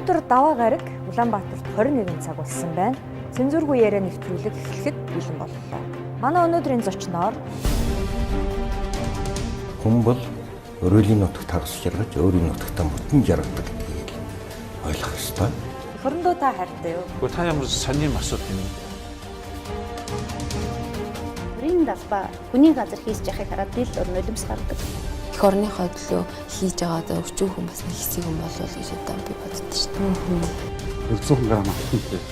Өнөөдөр даваа гараг Улаанбаатарт 21 цаг болсон байна. Цензургүй яриа нэвтрүүлэг эхлэхэд бэлэн боллоо. Манай өнөөдрийн зочноор хүн бол өөрийн нутагт хагас жаргаж өөрийн нутагтаа бүтэн жаргадаг гэдгийг ойлгох ёстой. хөрөндөө та хайртай юу? Гэхдээ та ямар сонирм асуулт юм бэ? Бүрийн далбаа хүний газар хийж яхахыг хараад дил нулимс гардаг. Эх орныхоо төлөө хийж байгаа өчүүх хүн бас нэг хэсэг юм болов гэж одоо би боддог шүү дээ. 100 грамм авчихсан.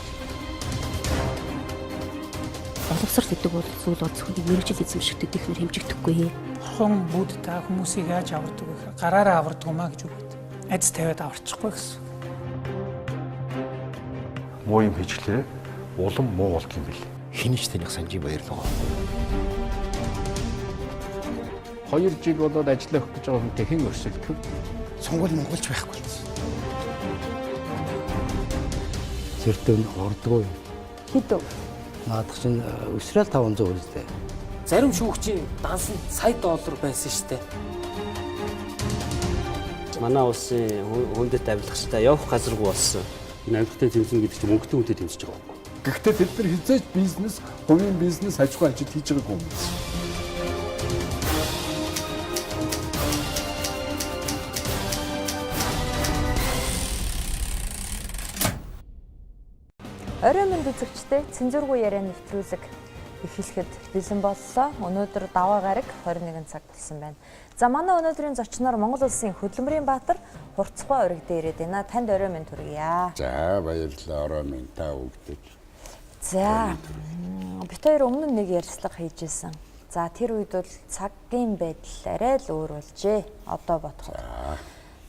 Боловсрол гэдэг бол зүйл зөвхөн мэрэгжил эзэмшигтэй технэр хэмжигдэхгүй. Бурхан бүгд та хүмүүсийг яаж авардаг вэ? Гараараа авардаг юм а гэж үгт. Айц тавиад аварчихгүй гэсэн. Муу юм хийчихлээ. Улам муу болт юм бэл. Хинэж таних санжийн баярлага. 2 жиг болоод ажиллаа өгөх гэж байгаа хүнтэй хэн өрсөлдөх? Сонгол монголч байхгүй болсон. Зэртэн ордгоо. хэдв. Наадах чинь өсрэл 500 үстэй. Зарим шүүгчийн данс нь сая доллар байсан шүү дээ. Манай улсын хүндэт авилгачтай явах газаргүй болсон. Энэ авилгатай тэмцэн гэдэг чинь мөнгөтэй үнэтэй тэмцэж байгаа юм. Гэхдээ тэд нар хизээж бизнес, хувийн бизнес аж ахуй ажил хийж байгаагүй юм. Орой минь үзэгчтэй цензургүй яриа нэвтрүүлэг эхлэхэд бэлэн боллоо. Өнөөдөр даваа гараг 21 цаг болсон байна. За манай өнөөдрийн зочноор Монгол улсын хөдөлмөрийн баатар Хурцбаа өргөдөө ирээд байна. Танд орой минь төргийа. За баярлалаа орой минь та өгдөг. За бид хоёр өмнө нэг ярилцлага хийжсэн. За тэр үед бол цагийн байдал арай л өөр болжээ. Одоо бодоход.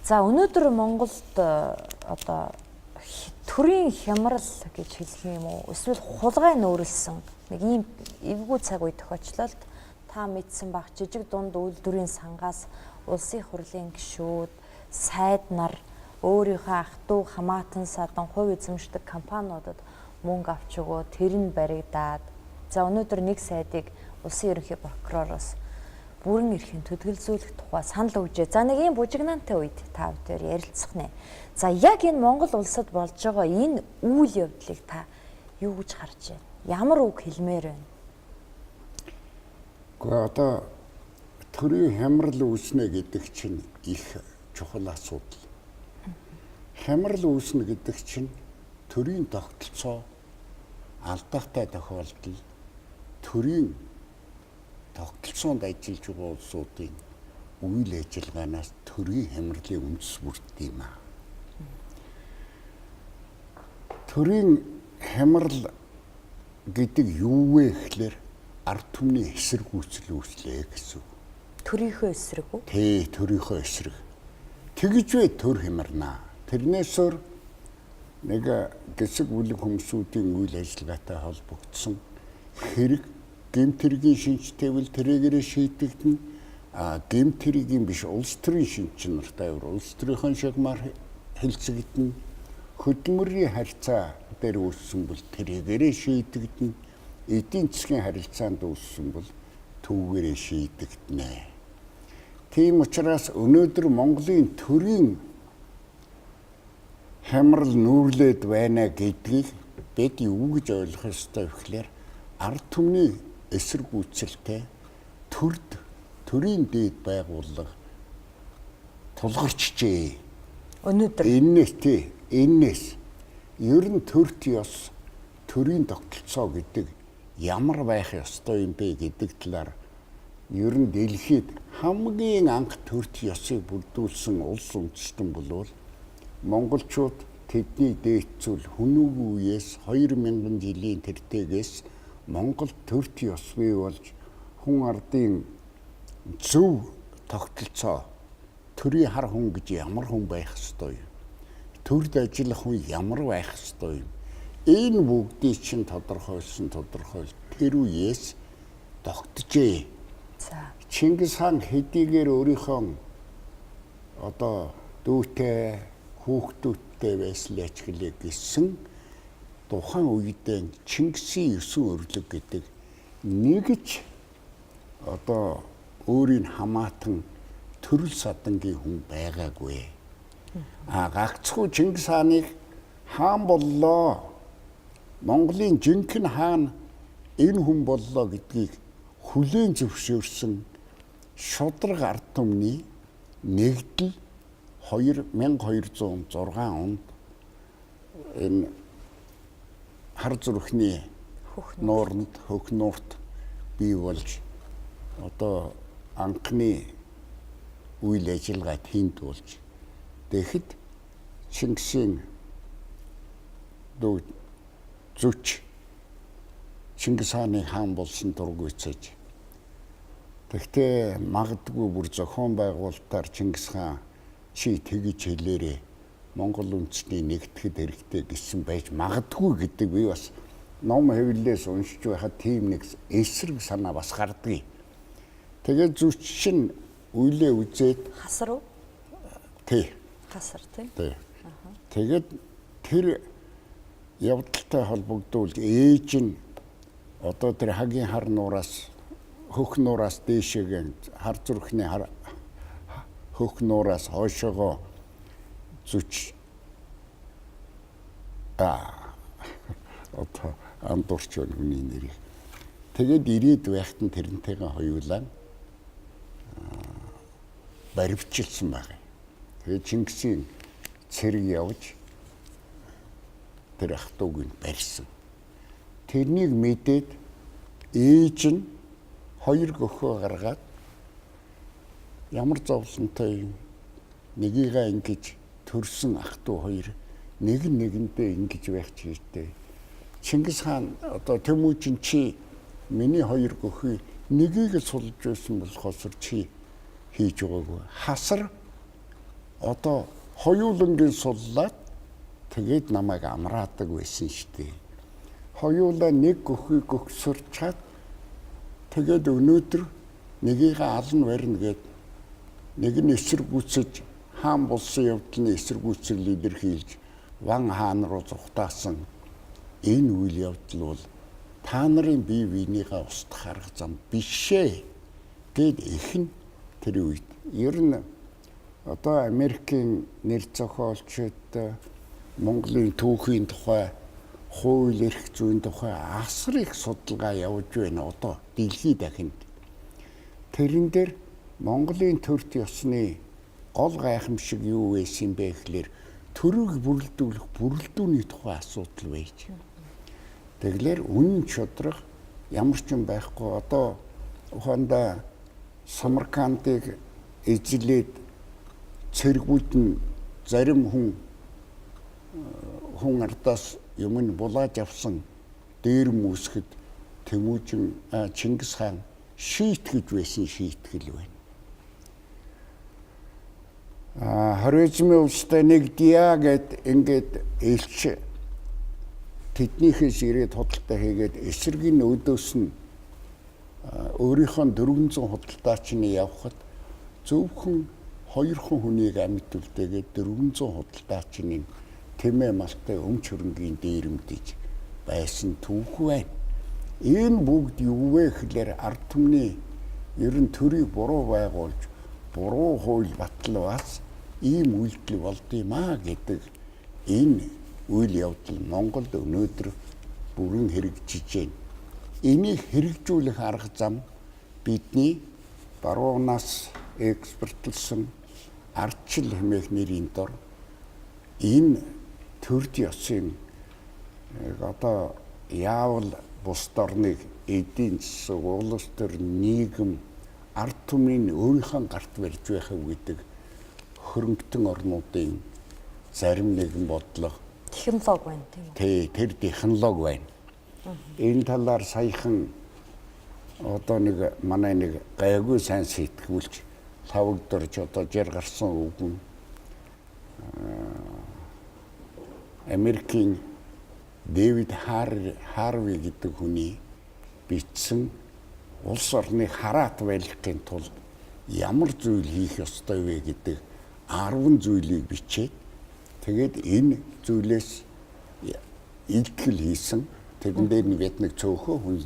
За өнөөдөр Монголд одоо төрийн хямрал гэж хэлэх юм уу? Эсвэл хулгай нөөрлсөн нэг ийм эвгүй цаг үе тохиолдлоо та мэдсэн баг жижиг дунд үйлдвэрийн сангаас улсын хурлын гишүүд, сайд нар өөрийнхөө ах トゥ хамаатан садан хувь эзэмшдэг компаниудад мөнгө авч өгөө тэр нь баригдаад за өнөөдөр нэг сайдыг улсын ерөнхий прокуророос бүрэн эрхийн төдөлзүүлэх тухай санал өгжээ. За нэг ийм бужигнаантай үед та бүдээр ярилцах нэ. За яг энэ Монгол улсад болж байгаа энэ үйл явдлыг та юу гэж харж байна? Ямар үг хэлмээр байна? Гэхдээ одоо төрийн хямрал үүснэ гэдэг чинь их чухал асуудал. Хямрал үүснэ гэдэг чинь төрийн тогтолцоо алдаатай тохиолдол төрийн тогтолцоонд ажиллаж байгаа улсуудын үйл ажиллагаанаас төрийн хямралын үндэс бүрддэг юм аа. Төрийн хямрал гэдэг юу вэ гэхлээр ард түмний эсэргүүцэл үүслээ гэсэн. Төрийнхөө эсрэг үү? Тий, төрийнхөө эсрэг. Тэгж вэ төр хямарнаа. Тэрнээсээр нэг гэсэг бүлэг хүмүүсийн үйл ажиллагаатай холбогдсон хэрэг гэмтэргийн шинжтэйвэл тэрэгээрээ шийдэгдэн гэмтэргийн биш улс төрийн шинж нартай улс төрийн шагмаар хэлцэгдэн хөдөлмөрийн харьцаа дээр үүссэн бол тэрэгээрээ шийдэгдэн эдийн засгийн харилцаанд үүссэн бол түүгээрээ шийдэгдэнэ. Тийм учраас өнөөдөр Монголын төрийн хямрал нүүрлээд байна гэдгийг бид юу гэж ойлгох ёстой вэ гэхээр ард түмний эсэргүүцэлтэй төрийн дээд байгууллага тулгарчжээ. Өнөөдөр энэс ер нь төрт ёс төрийн тогтолцоо гэдэг ямар байх ёстой юм бэ гэдэг талаар ер нь дэлхийд хамгийн анх төрт ёсыг бүрдүүлсэн улс үндэстэн болвол монголчууд тэдний дээд зүйл хүнүүг үеэс 2000 жилийн тэртегээс Монгол төрт ёс бий болж хүн ардын зөв тогтолцоо төрийн хар хүн гэж ямар хүн байх ёстой юм. Төрд ажиллах хүн ямар байх ёстой юм. Энэ бүгдийг чинь тодорхойлсон тэр үеэс тогтжээ. за Чингис хаан хэдийгээр өөрийнхөө одоо дүүтэй хүүхдүүдтэй байслаа ч гэлээ гэсэн тухайн үедээ Чингисийн 9 өрлөг гэдэг нэгж одоо өөрийн хамаатан төрөл садангийн хүн байгаагүй. Гагцхүү Чингис хааныг хаан боллоо. Монголын жинхэнэ хаан энэ хүн боллоо гэдгийг хүлээн зөвшөөрсөн шудраг ард түмний нэгдэл 1206 онд энэ хар зүрхний хөх нуурт бий болж одоо анхны үйл ажиллагаа тэнд болж тэгэхэд Чингисийн дүү зүч Чингис хааны хаан болсон дургүйцэж тэгтээ магадгүй бүр зохион байгуулалтаар Чингис хаан чи тэгж хэлээрээ Монгол үндэсний нэгдэхэд хэрэгтэй гэсэн байж магадгүй гэдэг би бас ном хэвлэлээс уншиж байхад тийм нэг эсрэг санаа бас гардгийг. Тэгээд зүч шин үйлээ үзээд Хасар уу? Тий. Хасар тий. Тэгээд тэр явдалтай холбогдуулж ээж нь одоо тэр хагийн хар нуураас хөх нуураас дээшээгээ хар зүрхний хөх нуураас хойшоогоо зүч одоо андуурч байна хүний нэрийг. Тэгээд ирээд байхад нь тэрнтэйгээ хоёулаа баривчилсан байна. Тэгээд Чингисийн цэрэг явж тэр ах トゥ уг нь барьсан. Тэрнийг мэдээд ээж нь 2 гөхөө гаргаад ямар зовлонтой нэгийгээ ингэж төрсөн ах トゥ 2 нэг нэгэндээ ингэж байх чиртэй. Чингис хаан одоо Тэмүүжин чи миний 2 гөхөй нэгийг сулж байсан болохоос чи хийж байгаагүй. Хасар одоо хоёулангийн суллаад тэгээд намайг амраадаг байсан штэ. Хоёулаа нэг гөхөй гөгсөрчаад тэгээд өнөөдөр нэгийг ална барина гэд нэг нь эсэргүүцэж хаан болсон явдлын эсэргүүцэл илэрхийлж Ван хаан руу зүхтаасан энэ үйл явдал бол та нарын бие биенийгээ устгах арга зам бишээ гэд ихэн тэр үед ер нь одоо Америкийн нэр зохиолчид Монголын түүхийн тухай хууль эрх зүйн тухай асар их судалгаа явуулж байна одоо дэлхийд дахинд. Тэрэн дээр Монголын төрт ёсны гол гайхамшиг юу байсан бэ гэхээр төрөг бүрэлдүүлэх бүрэлдүүний тухай асуудал байж. Тэгэлэр үнэн чодрог ямар ч юм байхгүй одоо ухаанда Самаркандыг эзлээд цэргүүд нь зарим хүн ардаас юм нь булааж авсан дээр мөсгөд Тэмүүжин Чингис хаан шийтгэж байсан шийтгэл байна. Хоризмын улстай нэгдъя гэд ингээд элч тэднийхээс ирээд худалдаа хийгээд эсэргийн өдөөс нь өөрийнхөө 400 худалдаачны явхад зөвхөн 2 хүнийг амьд үлдээгээд 400 худалдаачны тэмээ малтай өмч хөрөнгийн дээрэмдэж байсан түүх байна. Энэ бүгд юу вэ гэхээр ард түмний ер нь төрийг буруу байгуулж буруу хууль батлаас ийм үйлдэл болдгиймаа гэдэг энэ үйл явдал Монголд өнөөдөр бүрэн хэрэгжиж байна. Энийг хэрэгжүүлэх арга зам бидний баруунаас экспортлсон ардчил хэмээх нэрийн дор энэ төрд ёсын одоо яавал бус орныг эдийн засаг улс төр нийгэм ард түмний өөрийнхөө гарт барьж байх гэдэг хөрөнгөтөн орнуудын зарим нэгэн бодлого технологи байна тийм үү? Тий, тэр технологи байна. Энэ талаар саяхан одоо нэг манай нэг гайгүй сайн сэтгүүлч лавгдорж одоо жир гарсан үгэн Америкийн Дэвид Харви гэдэг хүний бичсэн улс орныг хараат байлгахын тулд ямар зүйл хийх ёстой вэ гэдэг 10 зүйлийг бичээд тэгээд энэ зүйлээс илтгэл хийсэн. Тэрэн дээр нь бид нэг цөөхөө хүн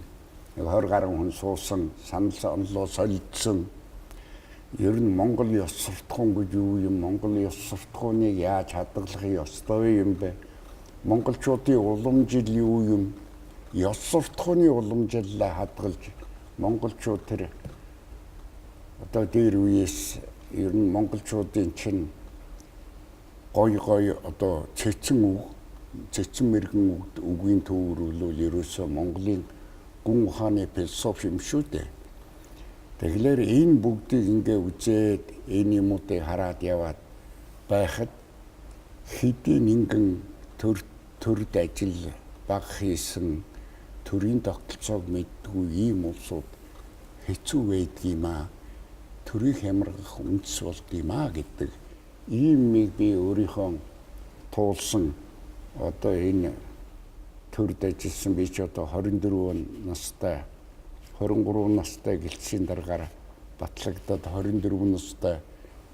20 гаруй хүн суусан, санал онлоо солилцсон. Ер нь Монгол ёс суртахуун гэж юу юм? Монгол ёс суртахууныг яаж хадгалах ёстой юм бэ? Монголчуудын уламжил юу юм? Ёс суртахууны уламжиллаа хадгалж монголчууд тэр одоо дээр үеэс ер нь монголчуудын чинь гой одоо цэцэн мэрэгэн үгийн төвөр бол ерөөсөө Монголын гүн ухааны философи юм шүү дээ. Тэгэхээр энэ бүгдийг ингээ үзээд энэ юмуудыг хараад яваад байхад хэдийн нэгэн төрд ажил баг хийсэн төрийн тогтолцоог мэддгүй ийм улсууд хэцүү байдгийм аа. Төрийн хямрах үндэс болдгийм аа гэдэг иймийг би өөрийнхөө туулсан одоо энэ төрд ажилласан би ч одоо 24 настай 23 настай гэлтсийн дараагаар батлагдаад 24 настай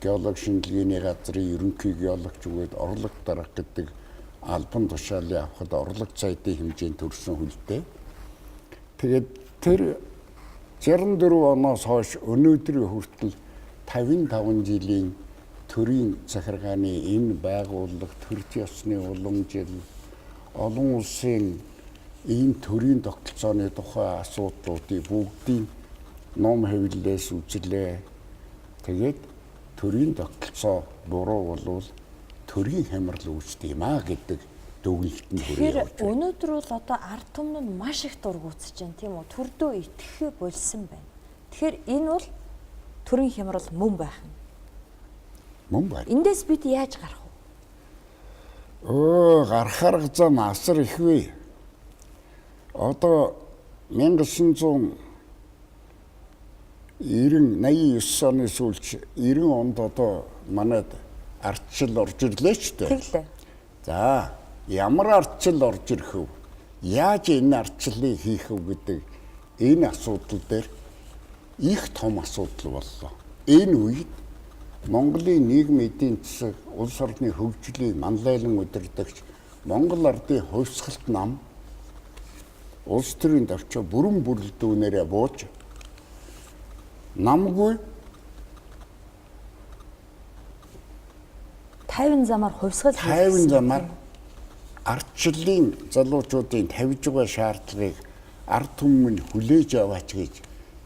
геолог шинжилгээний газрын ерөнхий геологч бөгөөд орлог дарах гэдэг албан тушаалыг авахд орлог цайдын хэмжээнд төрсэн хүлтэй. Тэгээд тэр 64 оноос хойш өнөөдрийн хүртэл 55 жилийн төрийн захиргааны энэ байгууллага төрд ёсны уламжил олон улсын ийм төрийн тогтолцооны тухай асуудлуудыг бүгдийг ном хэвлэлээс үзлээ. Тэгээд төрийн тогтолцоо буруу болвол төрийн хямрал үүсдэг юм аа гэдэг дүгнэлтэнд хүрээ явж байна. Өнөөдөр бол одоо ард түмэн нь маш их дургуутсаж байна тийм үү? Төрдөө итгэхээ болсон байна. Тэгэхээр энэ бол төрийн хямрал мөн байх нь. Мөн байна. Эндээс бид яаж гарах вэ? Гарахар зам асар их вэ. Одоо 1989 оны сүүлч 90 онд одоо манайд ардчил орж ирлээ ч дээ. Тэглээ. За ямар ардчил орж ирэх вэ? Яаж энэ ардчлалыг хийх вэ гэдэг энэ асуудал дээр их том асуудал боллоо. Энэ үед Монголын нийгмийн эдийн засаг, улс орны хөгжлийг манлайлан удирдагч Монгол ардын хувьсгалт нам улс төрийн давчаа бүрэн бүрэлдэхүүнээрээ бууж намгүй 50 замаар хувьсгал 50 замаар ардчлалын залуучуудын тавьж байгаа шаардлагыг ард түмэн хүлээж аваач гэж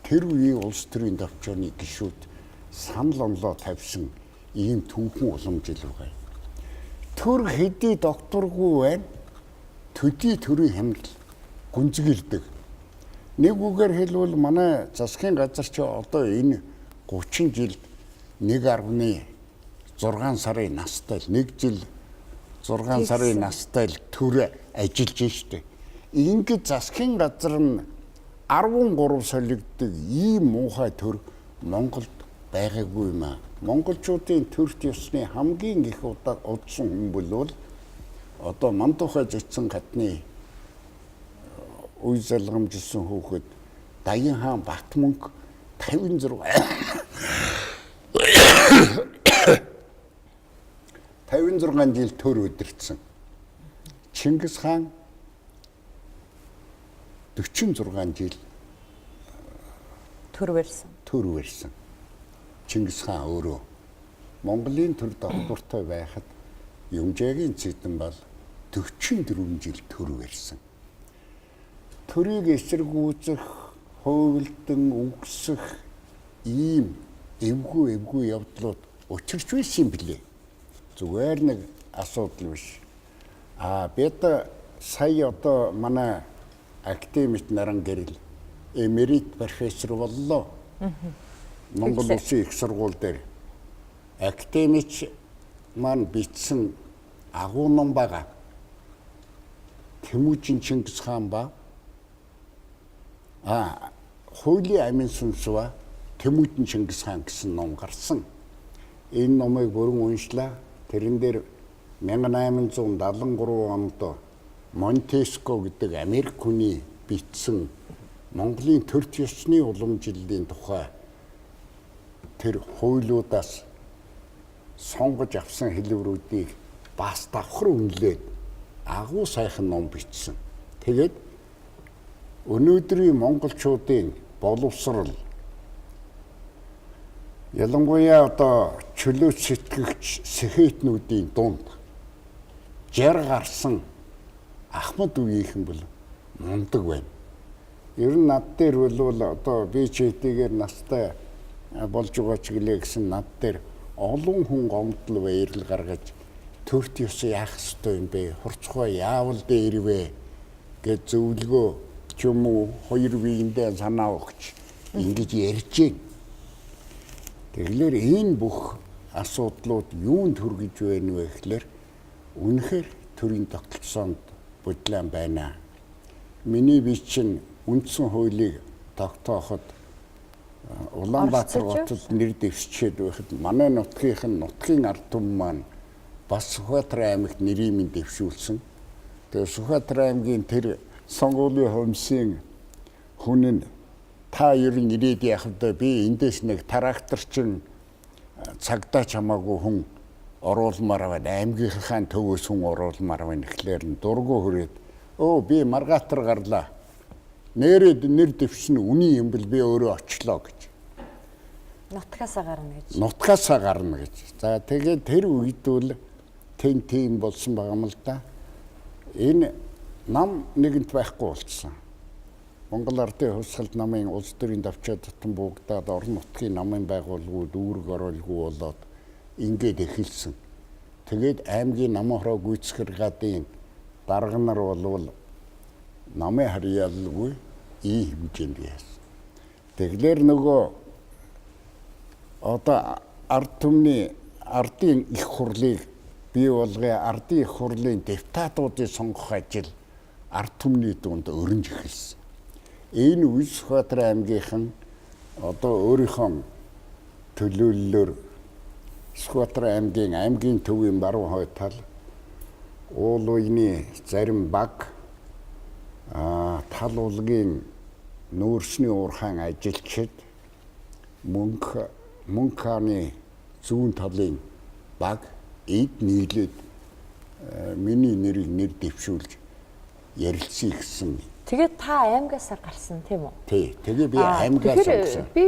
тэр үеийн улс төрийн давчааны гишүүд санал онлоо тавьсан ийм түүхэн уламжил байгаа. Төр хэдий докторгүй байна. Төдий төрийн хямрал гүнзгийрдэг. Нэг үгээр хэлбэл манай засгийн газар ч одоо энэ 30 жилд 1.6 сарын настай 1 жил 6 сарын настай төр ажиллаж штэ. Ингээд засгийн газар нь 13 солигддог ийм муухай төр Монголд байгаагүй юм аа. Монголчуудын төрт ёсны хамгийн их удсан хүн бол одоо Мандухай зөцсөн гадны үе залгамжилсан хүүхэд Даян хаан Батмөнг 56 жил төр өдөрцөн. Чингис хаан 46 жил төр барьсан. Чингис хаан өөрөө Монголын төр доктортой байхад Юмжаагийн цэдэн бол 44 жил төр барьсан. Төрийг эсэргүүцэх, хөвөлдөн үгсэх ийм эвгүй явдлууд учирч байсан юм билээ. Зүгээр нэг асуудал биш. Бид сая одоо манай академик наран гэрэл эмерит профессор боллоо. Монгол Улсын их сургууль дээр академик маань бичсэн агуу ном байгаа. Тэмүүжин Чингис хаан ба хуулийн амин сүнсва Тэмүүжин Чингис хаан гэсэн ном гарсан. Энэ номыг бүрэн уншлаа. Тэрэн дээр 1873 онд Монтеско гэдэг Америк хүний бичсэн Монголын төрт ёсны уламжлалын тухай тэр хуулиудаас сонгож авсан хэлбэрүүдийг бас давхар үнэлээд агуу сайхан ном бичсэн. Тэгээд өнөөдрийн монголчуудын боловсрал Ялангуяа одоо чөлөө сэтгэгч сэхэтнүүдийн дунд жар гарсан Ахмад үеийнхэн бол мундаг байна. Ер нь над дээр бол одоо би ч хэдийгээр настай болж байгаа ч гэлээ гэсэн над дээр олон хүн гомдол баярл гаргаж төрт ёс яах ёстой юм бэ? Хурцгой яавал дээрвэ гэж зөвлөгөө ч юм уу хоёр биендээ санаа өгч ингэж ярьж байна. Тэгэхээр энэ бүх асуудлууд юунд хүргэж байна вэ гэхээр үнэхээр төрийн тогтолцоонд бодлон байна. Миний би чинь үндсэн хуулийг тогтооход Улаанбаатар хотод нэр дэвшчихэд байхад манай нутгийн ард түмэн маань бас Сүхбаатар аймагт нэрийг дэвшүүлсэн. Тэгээ Сүхбаатар аймгийн тэр сонгуулийн комиссийн хүн нь та ер нь ирээд яхавдаа би эндээс нэг тракторчин цагдаа чамаагүй хүн оруулмаар байна. Аймгийнхаа төвөөс хүн оруулмаар байна гэхлээр нь дургу хүрээд би маргаатар гарлаа. Нэр дэвшин үний юм бэл би өөрөө очлоо гэж. Нутгасаа гарна гэж. Нутгасаа гарна гэж. За тэгээд тэр үед бол тийм болсон байгаа юм л да. Энэ нам нэгэнт байхгүй болчихсон. Монгол Ардын хувьсгалд намын улс төрийн давчаа дотн буугдаад орон нутгийн намын байгууллагууд үүрэг оруулгүй болоод ингээд эхэлсэн. Тэгээд аймгийн намын хороо гүйцэтгэх гадын дарга нар болвол намын харьяалгүй ийм хэмжээнд яасан. Тэгэхээр нөгөө одоо ард түмний ардын их хурлыг бий болгоё, ардын их хурлын депутатуудыг сонгох ажил ард түмний дунд өрнж эхэлсэн. Энэ үе Сүхбаатар аймгийнхан одоо өөрийнхөө төлөөллөөр Сүхбаатар аймгийн төвийн баруун хойд тал уул уйны зарим баг тал улгийн нүүрсний уурхайн ажилчид мөнгө хааны зүүн талын баг эд нийлээд миний нэрийг нэр дэвшүүлж ярилцъя гэсэн. Тэгээд та аймгаасаа гарсан тийм үү? Тий. Тэгээ би аймгаас гарсан. Би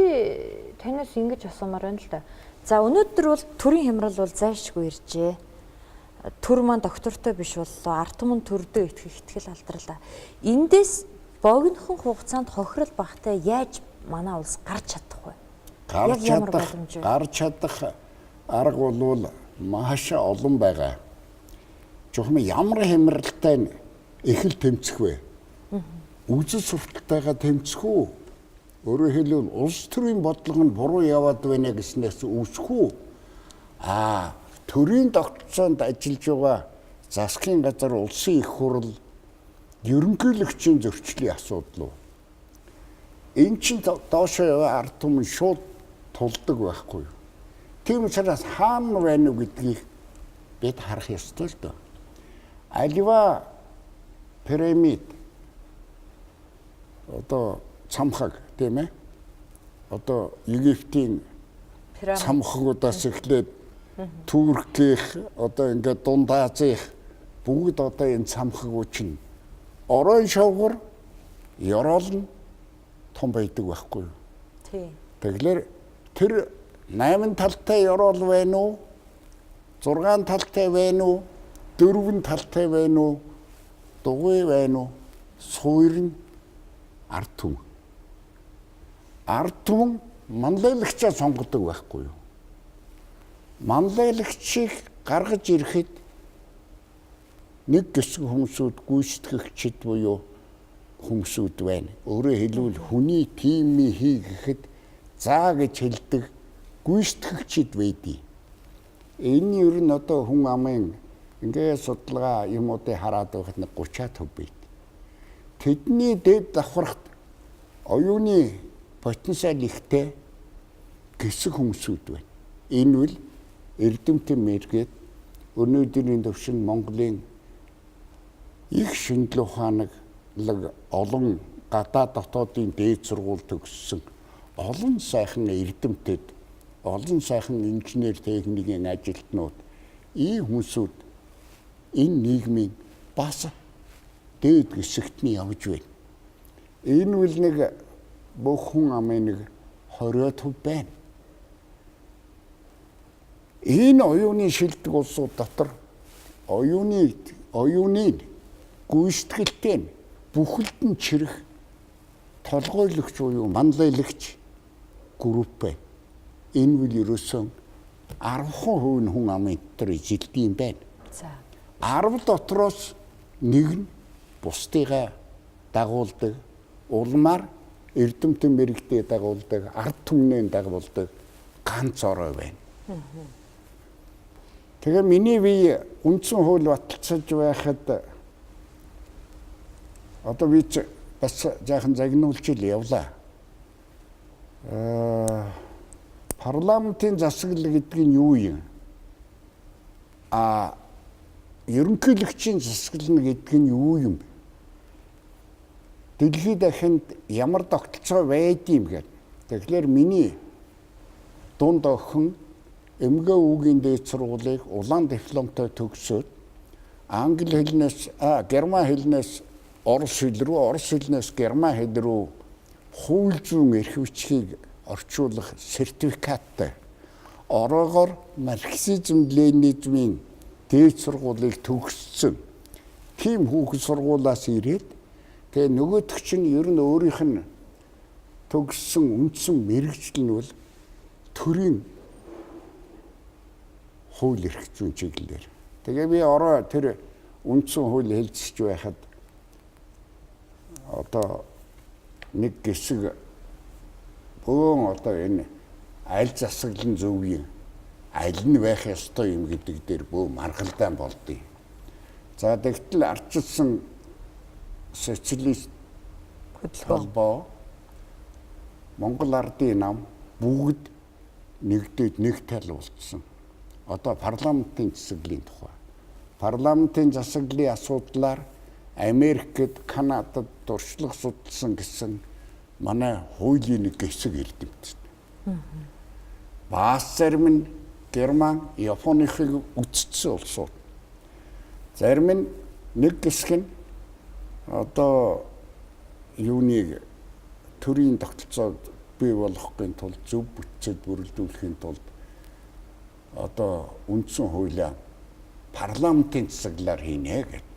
танаас ингэж асуумаар байна л да. За өнөөдөр бол төрийн хямрал бол зайлшгүй иржээ. Төр маань доктортой биш боллоо. Ард түмэн төрдөө итгэл алдарлаа. Эндээс богинохон хугацаанд хохирол багтай яаж манай улс гарч чадахгүй? Гарч чадах арга бол маш олон байгаа. Жохом ямар хямралтай их л тэмцэх вэ? Үзэл сурталтайгаа тэмцэх үү? Өөрөөр хэлбэл улс төрийн бодлого нь буруу яваад байна гэснээс үүсэх үү? Төрийн тогтолцоонд ажиллаж байгаа засгийн газар, улсын их хурл, ерөнхийлөгчийн зөрчлийн асуудал уу? Эн чинь доошоо яваа ард түмэн шууд тулдаг байхгүй юу? Тийм учраас хаана байна уу гэдгийг бид харах ёстой л доо. Аливаа пирамид одоо цамхаг тийм ээ. Одоо Египтийн цамхагудаас эхлээд Туркийнх одоо ингээд Дунд Азийн бүгд одоо энэ цамхагууд чинь орон шавхар ёроолн том байдаг байхгүй юу? Тий. Тэгэхээр тэр 8 талтай ёроол байна уу? 6 талтай байна уу? 4 талтай байна уу? Дугуй байна уу? Суур нь ард түмэн. Ард түмэн манлайлагчаа сонгодог байхгүй юу? Манлайлагчийг гаргаж ирэхэд нэг хэсэг хүмүүсүүд гүйцэтгэгчид буюу хүмүүсүүд байна. Өөрөөр хэлбэл хүний тимээ хий гэхэд заа гэж хэлдэг гүйцэтгэгчид байдгийг. Энэ ер нь одоо хүн амын ингээд судалгаа юмуудыг хараад байхад 30% байд. Тэдний дэд давхархад оюуны потенциал ихтэй хэсэг хүмүүсүүд байна. Энэ бол эрдэмтэн мэргэд өнөөдрийн төвшин Монголын их шинжлэх ухаанлаг олон гадаад дотоодын дээд сургууль төгссөн олон сайхан эрдэмтэд, олон сайхан инженер техникийн ажилтнууд, ийм хүмүүсүүд энэ нийгмийн бас дээд хэсэгт нь явж байна. Энэ үл нэг бүх хүн амын нэг 20% байна. Энэ оюуны шилдэг улсууд дотор оюуны гүйцэтгэлтэй нь бүхэлд нь чирэх толгойлогч буюу манлайлагч групп байна. Энэ үл ерөөсөн 10% хүн амын дотор ижилдэм байна. За. 10 дотроос нэг нь бусдыгаа дагуулдаг, улмаар эрдэмтэн мэрэгдээ дагуулдаг, ард түмнээ дагуулдаг ганц орой байна. Тэгээ миний бие үндсэн хууль баталцаж байхад одоо би бас жаахан загнуулж явлаа. Парламентын засаглал гэдэг нь юу юм? Ерөнхийлөгчийн засаглал гэдэг нь юу юм бэ? Дэлхийд дахинд ямар тогтолцоо байдığım гэдэг. Тэгэхээр миний дунд охин эмгээ үгийн дээд сургуулийг улаан дипломтой төгсөөд англи хэлнээс герман хэлнээс орос хэл рүү, орос хэлнээс герман хэл рүү хууль зүйн эрх бичгийг орчуулах сертификаттай ороогоор марксизм ленинизмын дээд сургуулийг төгссөн. Тийм хүүхэд сургуулаас ирээд тэгээ нөгөөдөг чинь ер нь өөрийнх нь төгссөн үндсэн мэрэгжил нь бол төрийн хууль эрх зүйн чиглэлээр. Тэгээ би ороо тэр үндсэн хууль хэлцэж байхад одоо нэг хэсэг бөөн одоо энэ аль засаглан зөв юм, аль нь байх ёстой юм гэдэг дээр бөө маргалдаан болдгийг. За тэгтэл арчилсан социалист холбоо Монгол Ардын нам бүгд нэгдээд нэг тал болцсон. Одоо парламентын засаглалын тухай. Парламентын засаглалын асуудлаар Америкт, Канадад дуршлаг судалсан гэсэн манай хуулийн нэг хэсэг эрдэмтэн. Бас зарим нь Герман, Японыхыг үтцсэн улсууд. Зарим нь нэг хэсэг нь одоо юуныг төрийн тогтолцоог бий болгохын тулд зөв бүтцэд бүрэлдүүлэхийн тулд одоо үндсэн хуулиа парламентын засаглалаар хийнэ гэдэг.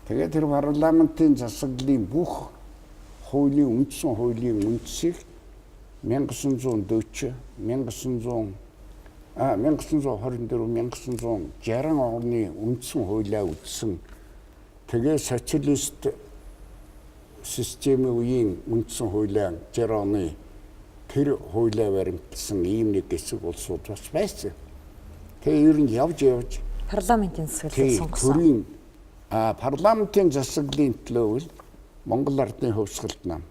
Тэгээд тэр парламентын засаглалын бүх хуулийн үндсэн хуулийн үндсийг 1940, 1924, 1960 оны үндсэн хуулиа үтсэн. Тэгээ социалист системийн үеийн үндсэн хуулиа 60 оны тэр хуулиа баримтсан ийм нэг хэсэг улсууд бас байсан. Тэгээ ер нь явж парламентын засаглалыг сонгосон. Төрийн парламентын засаглалын төлөө Монгол Ардын хөвсгөлт нам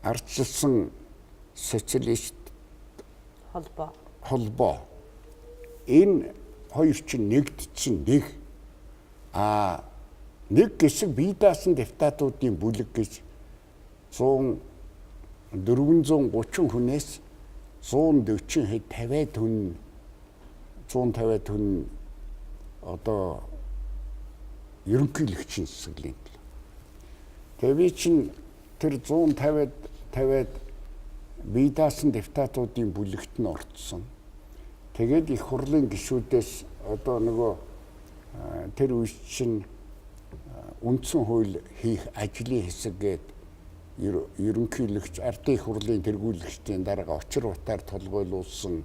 ардчилсан социалист холбоо энэ хоёр чинь нэгдсэн нэг нэг хэсэг бие даасан депутатуудын бүлэг гэж 430 хүнээс 140 хэд 50 хүн 150 хүн одоо ерөнхийлөгчийн засаглалын төлөө. Тэгээ би чинь тэр 150 бие даасан депутатуудын бүлэгт нь орцсон. Тэгээд их хурлын гишүүдээс одоо нөгөө тэр үеч чинь үндсэн хууль хийх ажлын хэсэг гээд ерөнхийлөгч ардын их хурлын тэргүүлэгчдийн дарга очир утаар толгойлуулсан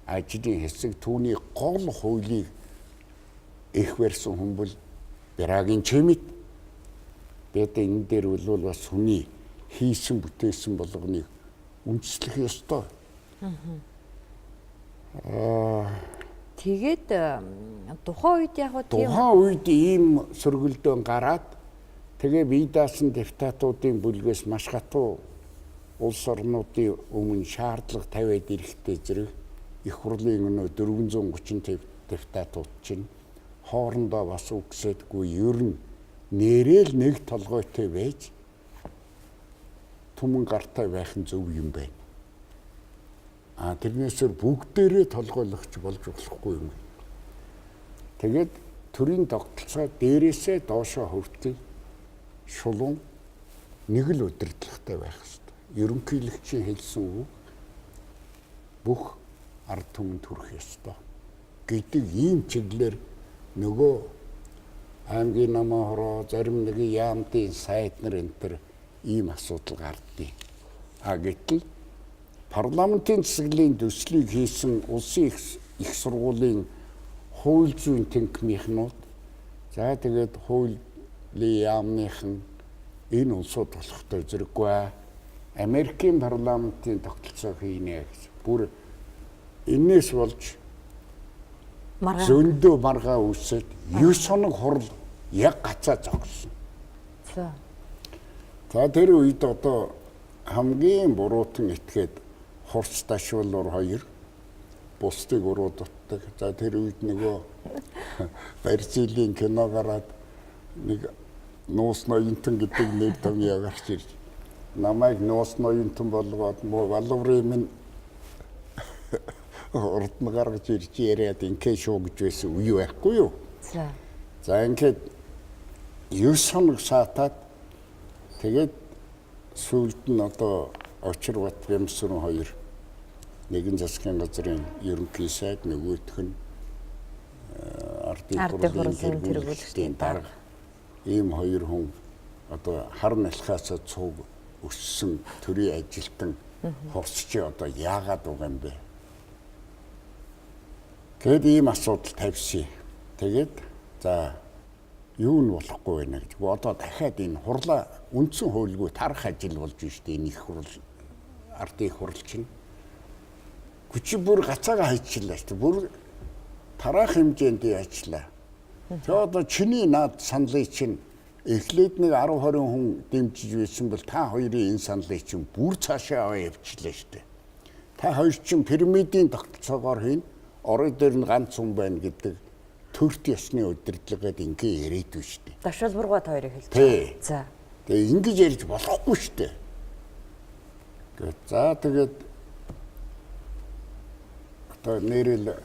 ажлын хэсэг түүний гол хуулийг их барьсан хүн бол Бярагийн Чемит. Тэгээд энэ дээр бол бас хүний хийсэн бүтээсэн болгоныг үндэслэх ёстой. Тэгээд тухайн үед яг тийм тухайн үед ийм сөргөлдөөн гараад тэгээ бие даасан депутатуудын бүлгээс маш хатуу улс орнуудын өмнө шаардлага тавиад ирэхтэй зэрэг их хурлын өнөө 430 депутатууд чинь хоорондоо бас үгсэдгүй ер нь нэрэл нэг толгойтой байж түмэн гартай байх нь зөв юм байна. Тэрнээсээр бүгдээрээ толгойлогч болж болохгүй юм. Тэгээд төрийн тогтолцоо дээрээсээ доошоо хөвтөй шулуун нэг л удирдлагатай байх хэрэгтэй. Ерөнхийлөгчийн хэлсэн үг бүх ард түмэнд хүрэх ёстой. гэдэг ийм чиглэлээр нөгөө аймгийн намаа хороо зарим нэг яамтын сайд нар энэ төр ийм асуудал гардыг. Гэтэл парламентын засаглалын төслийг хийсэн улсын их сургуулийн хууль зүйн тэнхимийнхнүүд за тэгээд хуулийн яамныхан энэ улсууд болохтой зэрэггүй Америкийн парламентын тогтолцоо хийнэ гэж бүр энээс болж зөндөө маргаа үүсээд 9 хоног хурал яг гацаа зогссон. За тэр үед одоо хамгийн буруутан итгээд Хурц Ташвалуур 2 бусдыг урууддаг. За тэр үед нөгөө Барзилийн кино гараад нэг Нуус ноёнтон гэдэг нэр томьёо гарч ирж намайг Нуус ноёнтон болгоод Валуурын минь урд нь гаргаж ирж яриад ингээ шуу гэж байсан үе байхгүй юу? За ингээд 9 хоног саатаад тэгээд сүүлд нь одоо Очир Бат Бямсрын 2 нэгэн засгийн газрын ерөнхий сайд нөгөөх нь ардын хурлын тэргүүлэгчдийн дарга ийм 2 хүн одоо хар налхаасаа цуг өссөн төрийн ажилтан Хурц чи одоо яагаад байгаа юм бэ? Тэгэд ийм асуудал тавьсан. Тэгээд за юу нь болохгүй байна гэж. Одоо дахиад энэ хурлаа үндсэн хуульгүй тарах ажил болж штэ энэ их хурл ардын хурл чинь. Хүчи бүр гацаага хайчлаа штэ. Бүр тарах хэмжээнд ажиллаа. Тэгээ одоо чиний наад саналыг чинь эхлээд нэг 10-20 хүн дэмжиж байсан бол та хоёрын энэ саналыг чинь бүр цаашаа аваа явчихлаа штэ. Та хоёр чинь пирамидын тогтолцоогоор хийн орой дээр нь ганц хүн байна гэдэг төрт ёсны удирдлагад ингээ яриад байна штэ. Ташвалбургууд хоёрыг хэлж байгаа. За. Тэгээ ингэж ярьж болохгүй штэ. За тэгээд одоо нэрэл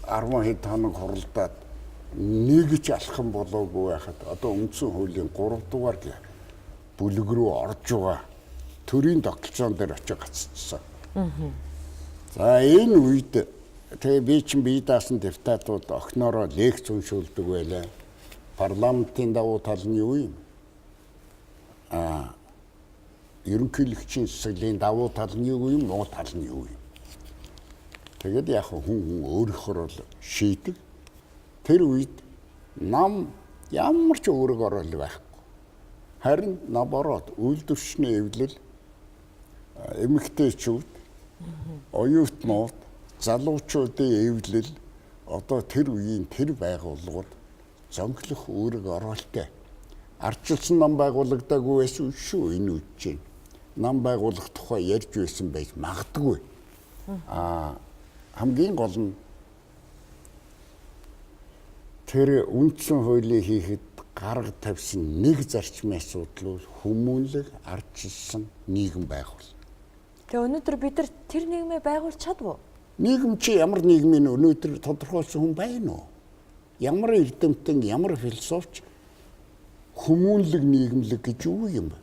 10 хэд хоног хуралдаад нэгж алхам болоогүй байхад одоо үндсэн хуулийн 3 дугаар бүлэг рүү орж байгаа төрийн тогтолцоон дээр очиж гацчихсан. За энэ үед тэгээ би чинь бие даасан депутатууд огноороо лекц уншуулдаг байлаа. Парламентын давуу тал нь юу юм? Ерөнхийлөгчийн засаглалын давуу тал нь юу юм? Муу тал нь юу юм? Тэгээд яг хүн өөрөөр л шийдэг. Тэр үед нам ямар ч өөрөг орол байхгүй. Харин набороод үйлдвэрчний эвлэл эмэгтэйчүүд оюутнууд залуучуудын эвлэл одоо тэр үеийн тэр байгууллагууд зонхлох өөрөг оролтой. Ардчилсан нам байгуулагдаагүй байсан шүү энэ үед чинь. Нам байгуулах тухай ярьж байсан байж магадгүй. Хамгийн гол нь тэр үндсэн хуулийг хийхэд гарга тавьсан нэг зарчмын асуудал бол хүмүүнлэг ардчилсан нийгэм байгуул. Тэгээ өнөөдөр бид нар тэр нийгмээ байгуулж чадв уу? Нийгэм чи ямар нийгмийн өнөөдөр тодорхойлсон хүн байна уу? Ямар эрдэмтэн, ямар философч хүмүүнлэг нийгэмлэг гэж юу юм бэ?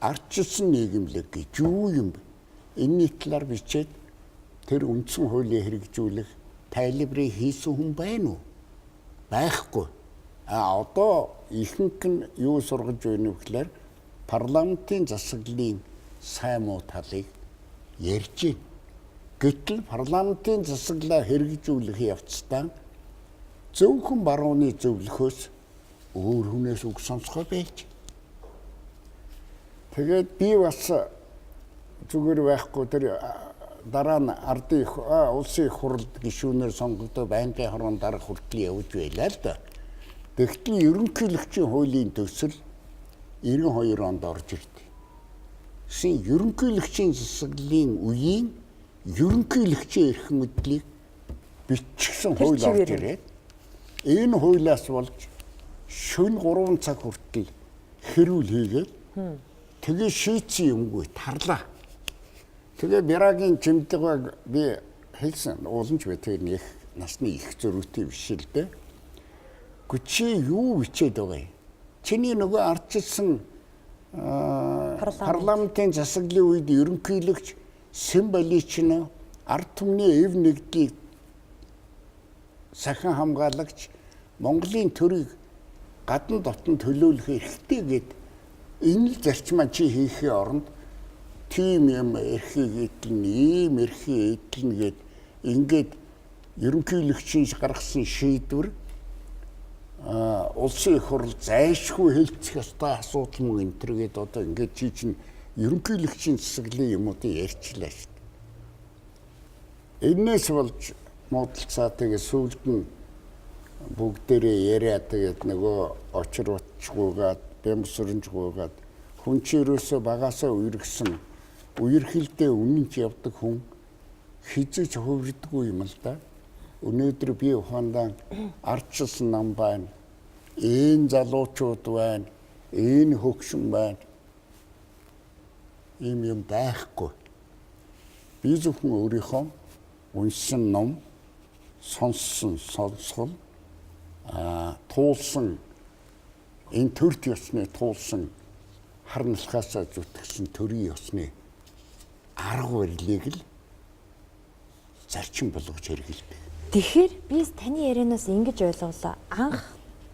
Ардчилсан нийгэмлэг гэж юу юм бэ? Энэний талаар бичээд тэр үндсэн хуулийг хэрэгжүүлэх тайлбарыг хийсэн хүн байна уу? Байхгүй. Одоо ихэнх нь юу сургаж байна вэ гэхээр парламентын засаглалын сайн муу талыг ярьж байна. Гэтэл парламентын засаглалаа хэрэгжүүлэх явцдаа зөвхөн барууны зөвлөхөөс өөр хүнээс үг сонсгоо байж. Тэгээд би бас зүгээр байхгүй тэр дараа нь ардын улсын их хурлд гишүүнээр сонгогдоо байнгын хорон дарга хүртэл явж байлаа л да. Тэгтэл ерөнхийлөгчийн хуулийн төсөл 92 онд орж ирдэ. Шин ерөнхийлөгчийн засаглалын үеийн ерөнхийлөгчийн эрх мэдлийг бичсэн хууль орж ирээд энэ хуулиас болж шөнө 3 цаг хүртэл хэрүүл хийгээд тэгээ шийдсэн юмгүй тарлаа. Тэгээ Бярагийн чимдэг би хэлсэн ууланч бай тэр нэг насны их зөрүүтэй биш л дээ. Чи юу бичээд байгаа юм? Чиний нөгөө ардчилсан парламентын засаглалын үед ерөнхийлөгч Симбалич нь ард түмний эв нэгдлийг сахин хамгаалагч Монголын төрийг гадна дотн төлөөлөх эрхтэй гэд энэ л зарчмаа чи хийхээ оронд тийм юм эрхийг эдлэн, ийм эрхийг эдлэн гэд ингээд ерөнхийлөгчийн гаргасан шийдвэр улсын их хурл зайлшгүй хэлцэх ёстой асуудал мөн энэ төр гээд одоо ингээд чи чинь ерөнхийлөгчийн засаглалын юмуудыг ярьчлаа шүү дээ. Энээс болж муудалцаа тэгээ сүүлд нь бүгдээрээ яриа тэгээд нөгөө очирвчгүйгээд бямсрэнжгүйгээд хүн чи ерөөсөө багасаа үерхсэн үерхэлдээ үнэнч явдаг хүн хизэж хувирдаггүй юм л да. Өнөөдөр би ухаандан ардчилсан нам байна. Энэ залуучууд байна. Энэ хөгшин байна. Ийм юм байхгүй. Би зөвхөн өөрийнхөө уншсан ном, сонссон сонсгол, туулсан энэ төрт ёсны туулсан харналхаасаа зүтгэсэн төрийн ёсны арга барилыг л зарчим болгож хэрэгэлдэг. Тэгэхээр би таны ярианаас ингэж ойлголоо. Анх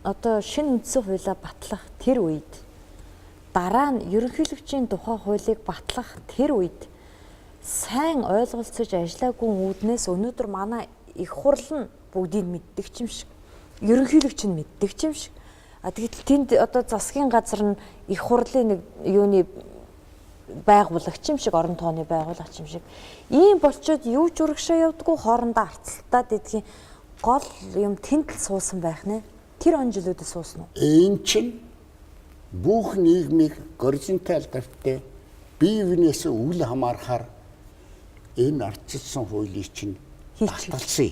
одоо шинэ үндсэн хуулиа батлах тэр үед дараа нь ерөнхийлөгчийн тухай хуулийг батлах тэр үед сайн ойлголцож ажиллаагүй үүднээс өнөөдөр манай их хурл нь бүгдийг мэддэг юм шиг. Ерөнхийлөгч нь мэддэг юм шиг. Тэгэхдээ тэнд одоо засгийн газар нь их хурлын нэг юуны байгуулагч юм шиг, орон тооны байгуулагч юм шиг. Ийм болчоод юу ч урагшаа явдггүй хоорондоо арцалтаад идэх гол юм тэнд л суусан байх нэ. Тэр он жилүүдэд суусан уу? Энэ чинь бүх нийгмийг горизонтал давтаа бие биенээс үл хамаарахаар энэ ардчилсан хуулийг чинь баталсан.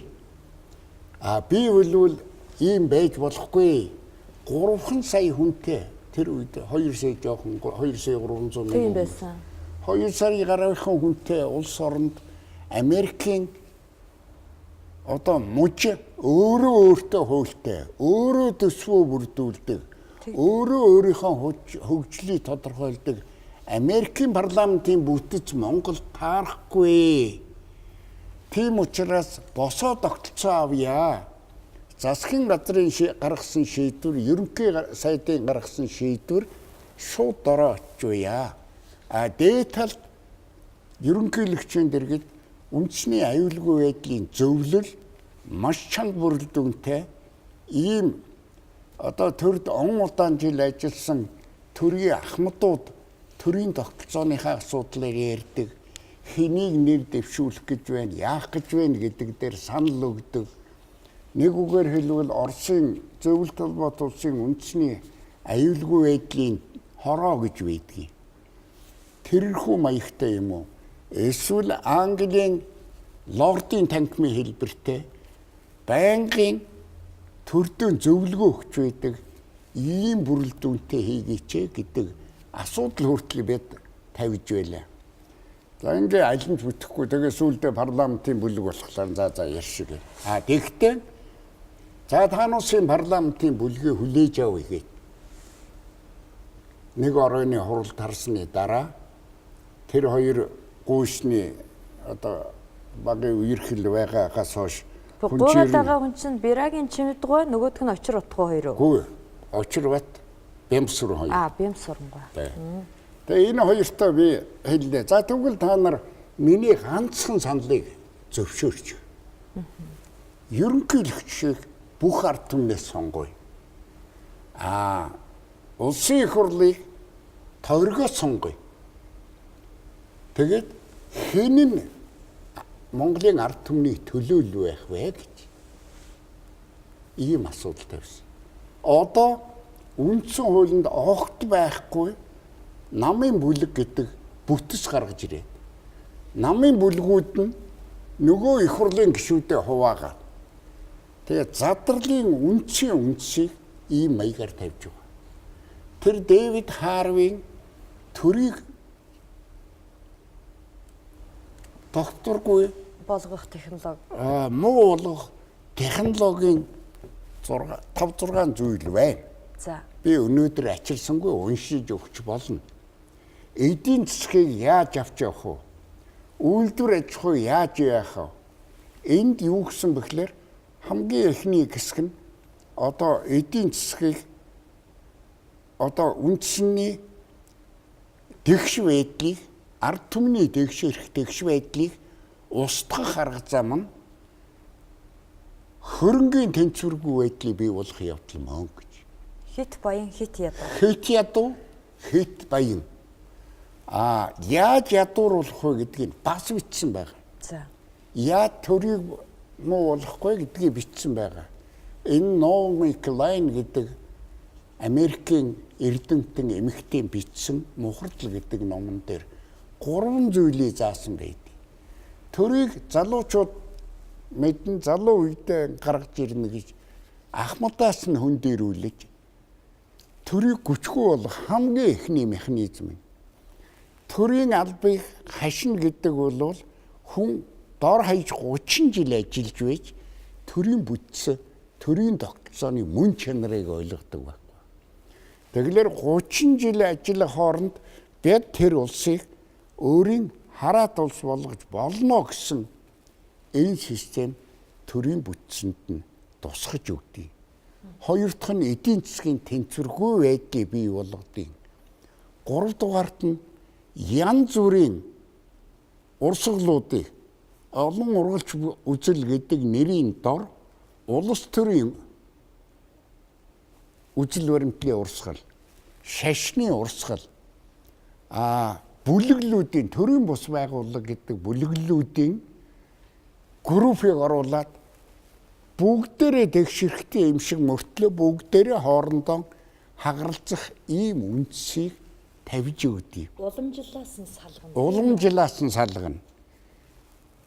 Би үлвэл ийм байж болохгүй. 3 сая хүнтэй тэр үед 2 сая жоохон 2 сая 300 мянган. Тийм байсан. 2 сарын гаруйхан хүнтэй улс оронд Америкийн одоо мужи өөрөө өөртөө хуультай, өөрөө төсвөө бүрдүүлдэг, өөрөө өөрийнхөө хөгжлийг тодорхойлдог Америкийн парламентын бүтэц Монгол таарахгүй. Тийм учраас босоо тогтолцоо авъя. Засгийн газрын гаргасан шийдвэр, ерөнхий сайдын гаргасан шийдвэр шууд дороо очивъя. Дээд талд ерөнхийлөгчийн дэргэд үндэсний аюулгүй байдлын зөвлөл маш чанга бүрэлдэхүүнтэй ийм одоо төрд он удаан жил ажилласан төрийн ахмадууд төрийн тогтолцооныхаа асуудлыг ярьдаг, хэнийг нэр дэвшүүлэх гэж байна, яах гэж байна гэдэг дээр санал өгдөг. Нэг үгээр хэлбэл Оросын зөвлөлт холбоот улсын үндэсний аюулгүй байдлын хороо гэж байдгийг. Тэрхүү маягтай юм уу? Эсвэл Английн лордын танхимын хэлбэртэй байнгын төрдөө зөвлөгөө өгч байдаг ийм бүрэлдэхүүнтэй хийгээч гэдэг асуудал хүртэл бид тавьж байлаа. За ингээ алинж бүтэхгүй тэгээ сүүлдээ парламентын бүлэг болохоор за ярьшиг. Тэгтээ за таануусын парламентын бүлгээ хүлээж авъя гэхэд нэг оройны хуралд харсны дараа тэр хоёр гүйшний одоо багын үерхэл байгаагаас хойш гуйгаалгаа хүн чинь бирагийн чимдгой нөгөөх нь очир утгуу хоёр уу? Гүү. Очир бат бямсур хоёр. Бямсурнгой. Тэгээ энэ хоёртоо би хэллээ. За тэгвэл та нар миний ганцхан саналыг зөвшөөрч. Ерөнхийлөгч шиг бүх ард түмнээс сонгоё. Улсын их хурлыг тойргоо сонгоё. Тэгээд хэн нь Монголын ард түмний төлөөлөл байх вэ гэж ийм асуудал тавьсан. Одоо үндсэн хуулинд огт байхгүй намын бүлэг гэдэг бүтэц гаргаж ирээд намын бүлгүүд нь нөгөө их хурлын гишүүдэд хуваагаад тэгээд задралын үндсийг ийм маягаар тавьж байгаа. Тэр Дэвид Харвийн төрийг докторгүй болгох технологи. Муу болгох технологийн 5-6 зүйл байна. За. Би өнөөдөр ачилсангүй уншиж өгч болно. Эдийн засгийг яаж авч явах вэ? Үйлдвэр аж ахуй яаж яах вэ? Энд юу гэсэн бэхлээр хамгийн эхний хэсэг нь одоо эдийн засгийг одоо үндэсний тэгш байдлыг ард түмний тэгш байдлыг устгах арга зам нь хөрөнгийн тэнцвэргүй байдлыг бий болгох явдал мөн гэж. Хит баян хит ядуу. Хит ядуу, хит баян. Яаж ядууруулах вэ гэдгийг бас бичсэн байгаа. За. Яаж төрийг муу болохгүй гэдгийг бичсэн байгаа. Энэ Наоми Клайн гэдэг Америкийн эрдэмтэн эмэгтэй бичсэн Мухардл гэдэг номон дээр 3 зүйлийг заасан байдаг. Төрийг залуучууд мэдэн залуу үедээ гаргаж ирнэ гэж ахмадаас нь хөндөрүүлж төрийг гүчгүй болох хамгийн эхний механизм юм. Төрийн албыг хашина гэдэг бол хүн дор хаяж 30 жил ажиллаж байж төрийн бүтцээ, төрийн тогтолцооны мөн чанарыг ойлгодог байхгүй. Тэгэлэр 30 жил ажиллах хооронд бид тэр улсыг өөрийн хараат улс болгож болно гэсэн энэ систем төрийн бүтцэнд нь тусгаж өгдөг. Хоёр дахь нь эдийн засгийн тэнцвэргүй байдлыг бий болгодог. Гурав дугаарт нь янз бүрийн урсгалуудыг олон ургалч үзэл гэдэг нэрийн дор улс төрийн үзэл баримтлалын урсгал, шашны урсгал, бүлэглүүдийн төрийн бус байгууллага гэдэг бүлэглүүдийн группийг оруулаад бүгдээрээ тэгшэрхтээ юм шиг мөртлөө бүгдээрээ хоорондоо хагаралцах ийм үндсийг тавьж өгдөг. Уламжлаас нь салгана. Уламжлаас нь салгана.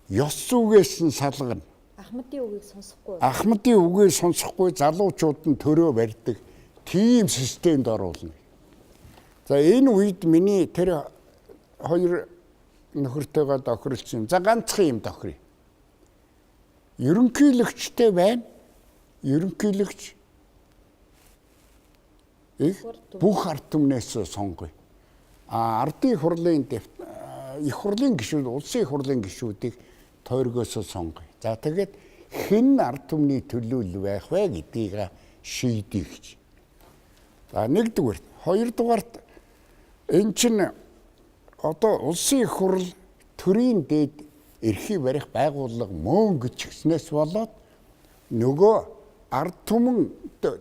Ёс зүгээс нь салгана. Ахмадын үгийг сонсохгүй. Ахмадын үгийг сонсохгүй залуучууд нь төрөө барьдаг. Тийм системд оруулна. За энэ үед миний тэр хоёр нөхөртөөгөө тохиролцсон юм. За ганцхан юм тохирё. Ерөнхийлөгчтэй байна. Ерөнхийлөгч бүх ард түмнээс сонгоё. Ардын их хурлын их хурлын гишүүд, улсын их хурлын гишүүдийг тойргоос сонгоё. За тэгээд хэн ард түмний төлөөлөл байх вэ гэдгийг шийдэх гэж. За нэгдүгээр, хоёрдугаарт энэ чинь одоо улсын их хурл төрийн дээд эрхийг барих байгууллага мөн гэж гиснээс болоод нөгөө ард түмэн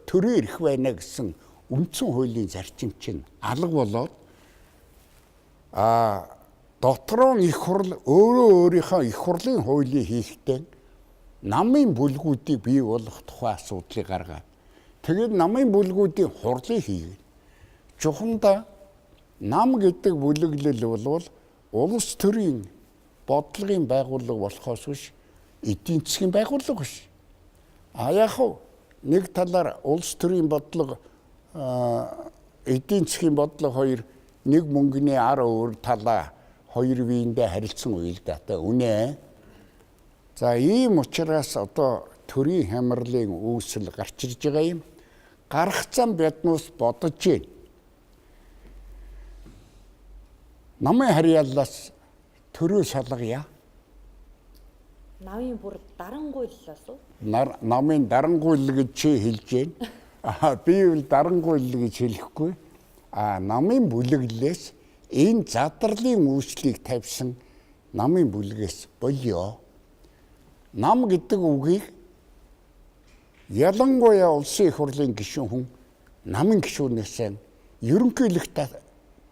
төрийн эрх байна гэсэн үндсэн хуулийн зарчим чинь алга болоод дотроо их хурл өөрийнхөө их хурлын хуулийг хийхдээ намын бүлгүүдийг бий болгох тухай асуудлыг гаргаад тэгээд намын бүлгүүдийн хурлыг хийгээд чухамдаа нам гэдэг бүлэглэл бол улс төрийн бодлогын байгууллага болохоос биш эдийн засгийн байгууллага биш. Яг хөө нэг талаар улс төрийн бодлого эдийн засгийн бодлого хоёр нэг мөнгөний ар өөр талаа хоёр биендээ харилцсан уялдаатай үнэ. За ийм учраас одоо төрийн хямралын үүсэл гарч ирж байгаа юм. Гарах зам биднээс бодож байна. Намын харьяалаас төрөө шалгая. Намын бүр дарангуйллаас уу? Намын дарангуйл гэж чи хэлж байна. Би бол дарангуйл гэж хэлэхгүй. Намын бүлэглээс энэ задарлын үүслийг тавьсан намын бүлгээс болио. Нам гэдэг үгийг ялангуяа улсын их хурлын гишүүн хүн намын гишүүнээс ерөнхийлөгтэй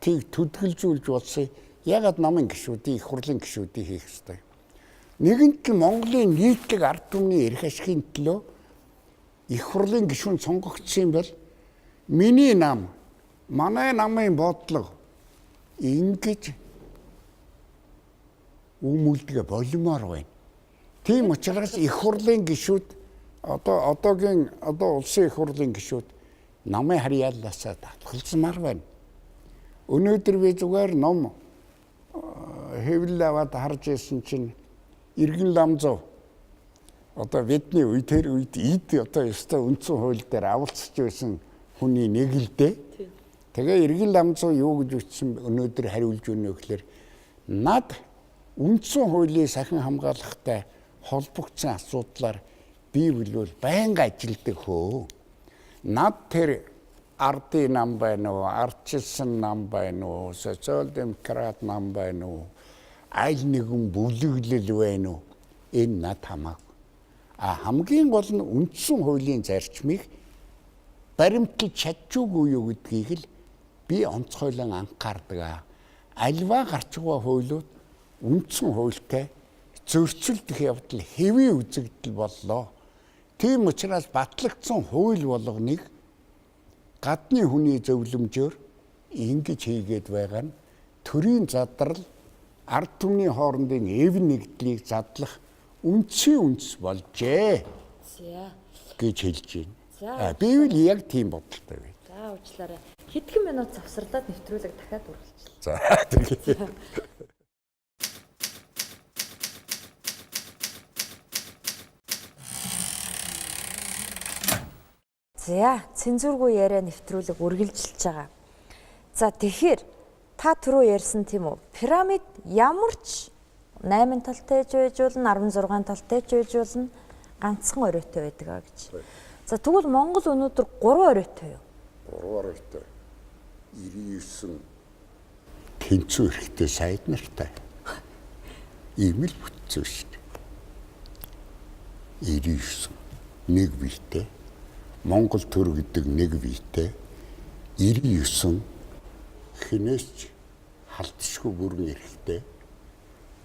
төдгөлжүүлж болсон. Ягаад намын гишүүдийн их хурлын гишүүдийн хийх ёстой. Нэгэнт л Монголын нийтлэг ард түмний эрх ашигын төлөө их хурлын гишүүн сонгогдсон бол миний нам, манай намын бодлого ингэж өмүүлдэг болмоор байна. Тийм учраас их хурлын гишүүд одоогийн улсын их хурлын гишүүд намын харьяалаасаа татгалзмаар байна. Өнөөдөр би зүгээр ном хэвлэл аваад харж ирсэн чинь иргэн ламзав одоо бидний үед тэр үед одоо ёстой үндсэн хууль дээр авалцж байсан хүний нэг л дээ. Тэгээ иргэн ламзав юу гэж үтсэн өнөөдөр хариулж өгнө гэхээр над үндсэн хуулийн сахин хамгаалахтай холбогдсон асуудлаар би бол байнга ажилдаг хөө. Над тэр ардын нам байна уу, ардчилсан нам байна уу, социал демократ нам байна уу, аль нэгэн бүлэглэл байна уу, энэ над хамаагүй. Хамгийн гол нь үндсэн хуулийн зарчмыг баримталж чадчихгүй юу гэдгийг л би онцгойлон анхаардаг. Альва гарч байгаа хуулиуд үндсэн хуультай зөрчилдөх явдал хэвээ үзэгдэл боллоо. Тийм учраас батлагдсан хууль болгоныг гадны хүний зөвлөмжөөр ингэж хийгээд байгаа нь төрийн задрал ард түмний хоорондын эв нэгдлийг задлах үндэс болжээ гэж хэлж байна. Би бол яг тийм бодолтой байна. За уучлаарай. Хэдхэн минут завсарлаад нэвтрүүлэг дахиад үргэлжлэе. За тэгээ. За цензургүй яриа нэвтрүүлэг үргэлжилж байгаа. За тэгэхээр та түрүү ярьсан тийм үү? Пирамид ямар ч 8 талтай байж болно, 16 талтай байж болно, ганцхан оройтой байдаг гэж. За тэгвэл Монгол өнөөдөр 3 оройтой юу? 3 оройтой. 99 тэнцүү эрэхтэй сайд нартай. Ийм л бүтцэн шүү дээ. 99 нэг биетэй. Монгол төр гэдэг нэг биетэй. 99 хинээс ч халдшгүй бүрэн эрэхтэй.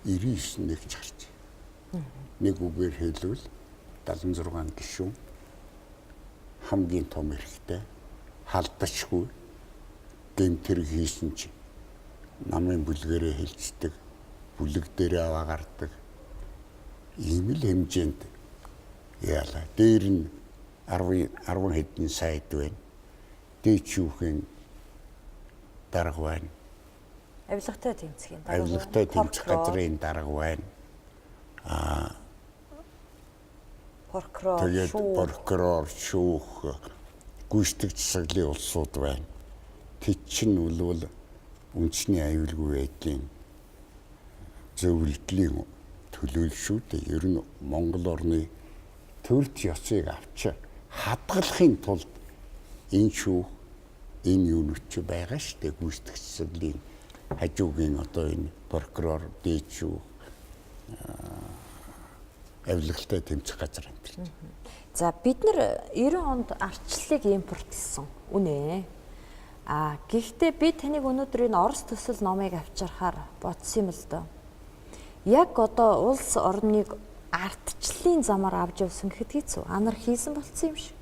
99 нэг чарч. Нэг үгээр хэлвэл 76 гишүүн хамгийн том эрэхтэй. Халдшгүй гэмтэр хийсэн чи намын бүлгэрээ хэлцдэг, бүлэг дээрээ аваа гардаг. Ийм л хэмжээнд яалаа. Дээр нь 10 хэдэн сайд байна. Дээчүүхэн дарга байна. Авилгатай тэмцэхийн дарга. Авилгатай тэмцэх газрын дарга байна. Прокурор, шүүх, гүйцэтгэх засаглалын улсууд байна. Тэд чинь бол үндэсний аюулгүй байдлын зөвлөдлийн төлөөлөл шүү дээ. Ер нь Монгол орны төрд ёсыг авч хадгалахын тулд энэ шүүх, энэ юунууд ч байгаа шүү дээ. Гүйцэтгэх засаглалын хажуугийн одоо энэ прокурор, дээчүү, авилгалтай тэмцэх газар энэ. За бид нар 90 онд ардчлалыг импортлсон. Үнэ. Гэхдээ би таныг өнөөдөр энэ Орос төсөл номыг авчирхаар бодсон юм л доо. Яг одоо улс орныг ардчлалын замаар авч явсан гэхэд хэцүү. Анархизм болсон юм шиг.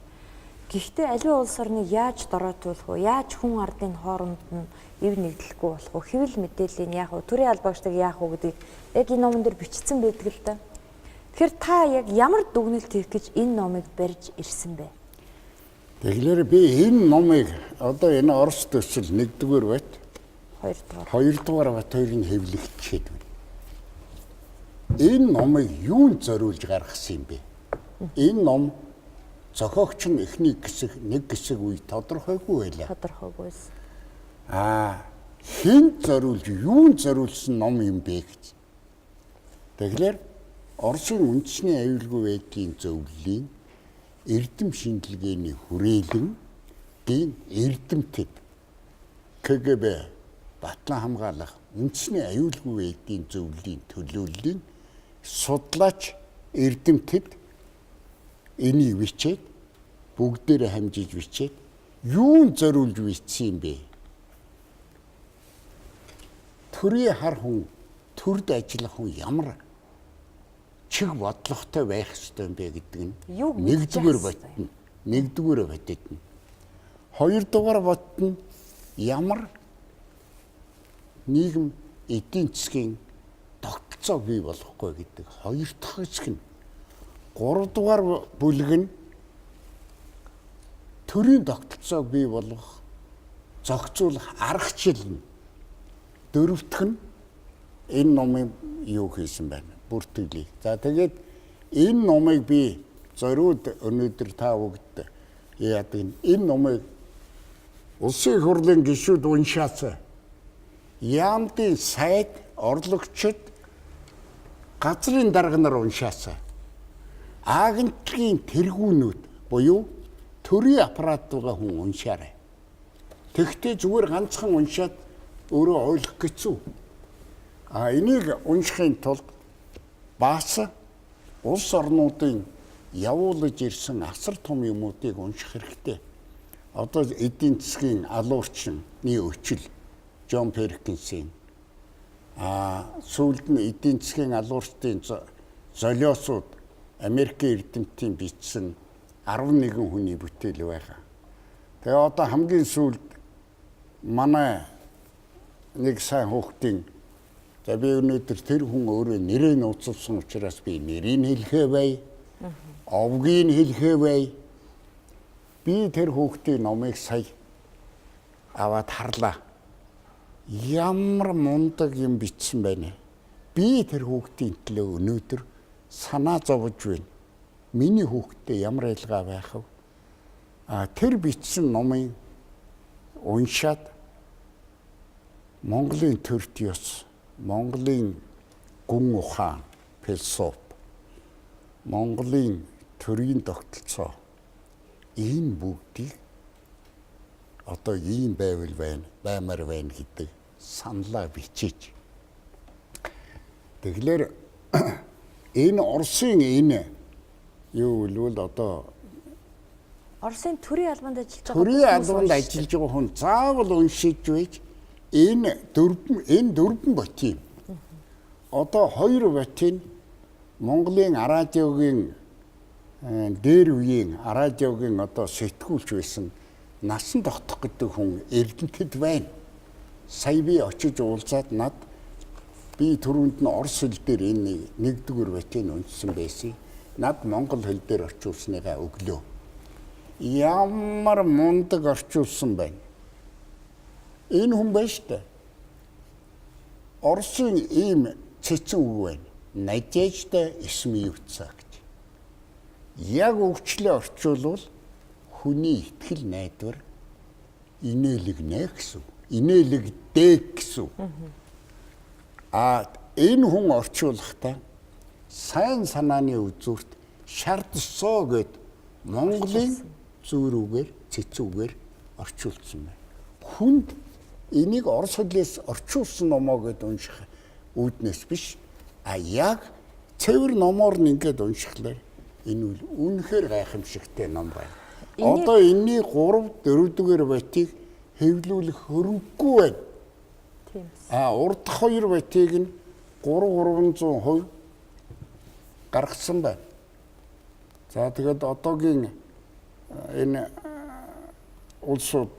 Гэхдээ аливаа улс орныг яаж дороотуулах вэ? Яаж хүн ардын хооронд нь эв нэгдлэхгүй болох вэ? Хэвлэл мэдээллийг яах вэ? Төрийн албаагчдыг яах вэ гэдгийг яг энэ номон дээр бичсэн байдаг л да. Тэгэхээр та яг ямар дүгнэлт хийх гэж энэ номыг барьж ирсэн бэ? Тэгэхээр би энэ номыг одоо энэ Орос төсөл 1-р бат 2-р бат хоёрыг хэвлэгчээд байна. Энэ номыг юунд зориулж гаргасан юм бэ? Энэ ном зохиогч нь эхний хэсэг нэг хэсэг үе тодорхойгүй байлаа. Тодорхойгүйс. Хинт зориулж юунд зориулсан ном юм бэ гэж. Тэгэхээр Оросын үндэсний аюулгүй байдлын зөвлөлийн эрдэм шинжилгээний хүрээлэн энэ эрдэмтэд КГБ Батлан хамгаалах үндэсний аюулгүй байдлын зөвлөлийн төлөөллийн судлаач эрдэмтэд энийг бичээд бүгдээрээ хамжиж бичээд юунд зориулж бичсэн юм бэ? Төрийн хар хүн, төрд ажиллах хүн ямар чиг бодлоготой байх ёстой юм бэ гэдэг нь 1-р батна. 1-р батна. 2-р батна ямар нийгэм эдийн засгийн тогтолцоо бий болохгүй гэдэг 2 дахь хэсэг нь. 3-р бүлэг нь төрийн тогтолцоог бий болгох, зохицуулах аргачлал нь. 4 дахь нь энэ номын юу хийсэн байна? Бүртгэлийг. За тэгээд энэ номыг би зориуд өнөөдөр та бүгд яадаг энэ номыг улсын их хурлын гишүүд уншаасан. Яамдын сайд орлогчид газрын дарга нар уншаасан. агентлагийн тэргүүнүүд буюу төрийн аппаратууга хүн уншаарай. Тэгтээ зүгээр ганцхан уншаад өөрөө ойлгох гэсэн. Энийг уншихын тулд бас улс орнуудын явуулж ирсэн асар том юмуудыг унших хэрэгтэй. Одоо эдийн засгийн алуурчны өчил Джон Перкинсийн сүүлд нь эдийн засгийн алуурчдын золиосууд Америкийн эрдэмтдийн бичсэн 11 хүний бүтээл байгаа. Тэгээ одоо хамгийн сүүлд манай нэг сайн хүүхдийн би өнөөдөр тэр хүн өөрөө нэрээ нууцлсан учраас би нэрийг хэлэхээ бай. Овгийг хэлэхээ бай. Би тэр хүүхдийн номыг сая аваад харлаа. Ямар мундаг юм бичсэн байна. Би тэр хүүхдийн төлөө өнөөдөр санаа зовж байна. Миний хүүхдтэй ямар ялгаа байх вэ? Тэр бичсэн номыг уншаад Монголын төрт ёс, Монголын гүн ухаан, философи, Монголын төрийн тогтолцоо энэ бүгдийг одоо ийм байвал байна, баймар байна гэдэг саналаа бичиж. Тэгэхээр энэ Оросын энэ юу вэ одоо Оросын төрийн албанд ажиллаж байгаа. Төрийн албанд ажиллаж байгаа хүн заавал уншиж байж энэ дөрвөн ботим. Одоо 2 ботим Монголын радиогийн дээр үеийн радиогийн одоо сэтгүүлч байсан насан тогтох гэдэг хүн Эрдэнэтэд байна. Сая би очиж уулзаад би түрүүнд нь орос хэл дээр энэ 1-р ботим уншсан байсан. Над монгол хэл дээр орчуулсныгаа өглөө. Ямар мундаг орчуулсан байна. Энэ хүн байна шүү дээ. Оросын ийм цэцэн үг байна. Надежда смеются гэж. Яг өвчлөө орчуулвал хүний итгэл найдвар инээлгэнэ гэсэн. Инээлгдээ гэсэн. Энэ хүн орчуулахдаа сайн санааны үзүүрт шаардсоо гэд Монголын зүүрүүгээр цэцүүгээр орчуулсан байна. Хүнд энийг орос хэлээс орчуулсан номоо гэд унших үүднээс биш, яг цэвэр номоор нь ингээд уншихлаар энэ үл үнэхээр гайхамшигтай ном байна. Одоо энэний 3-4-р байтыг хэвлүүлэх хөрөнгөгүй байна. Тийм. Урд 2 байтыг нь 300% гаргасан байна. За тэгээд одоогийн энэ улсууд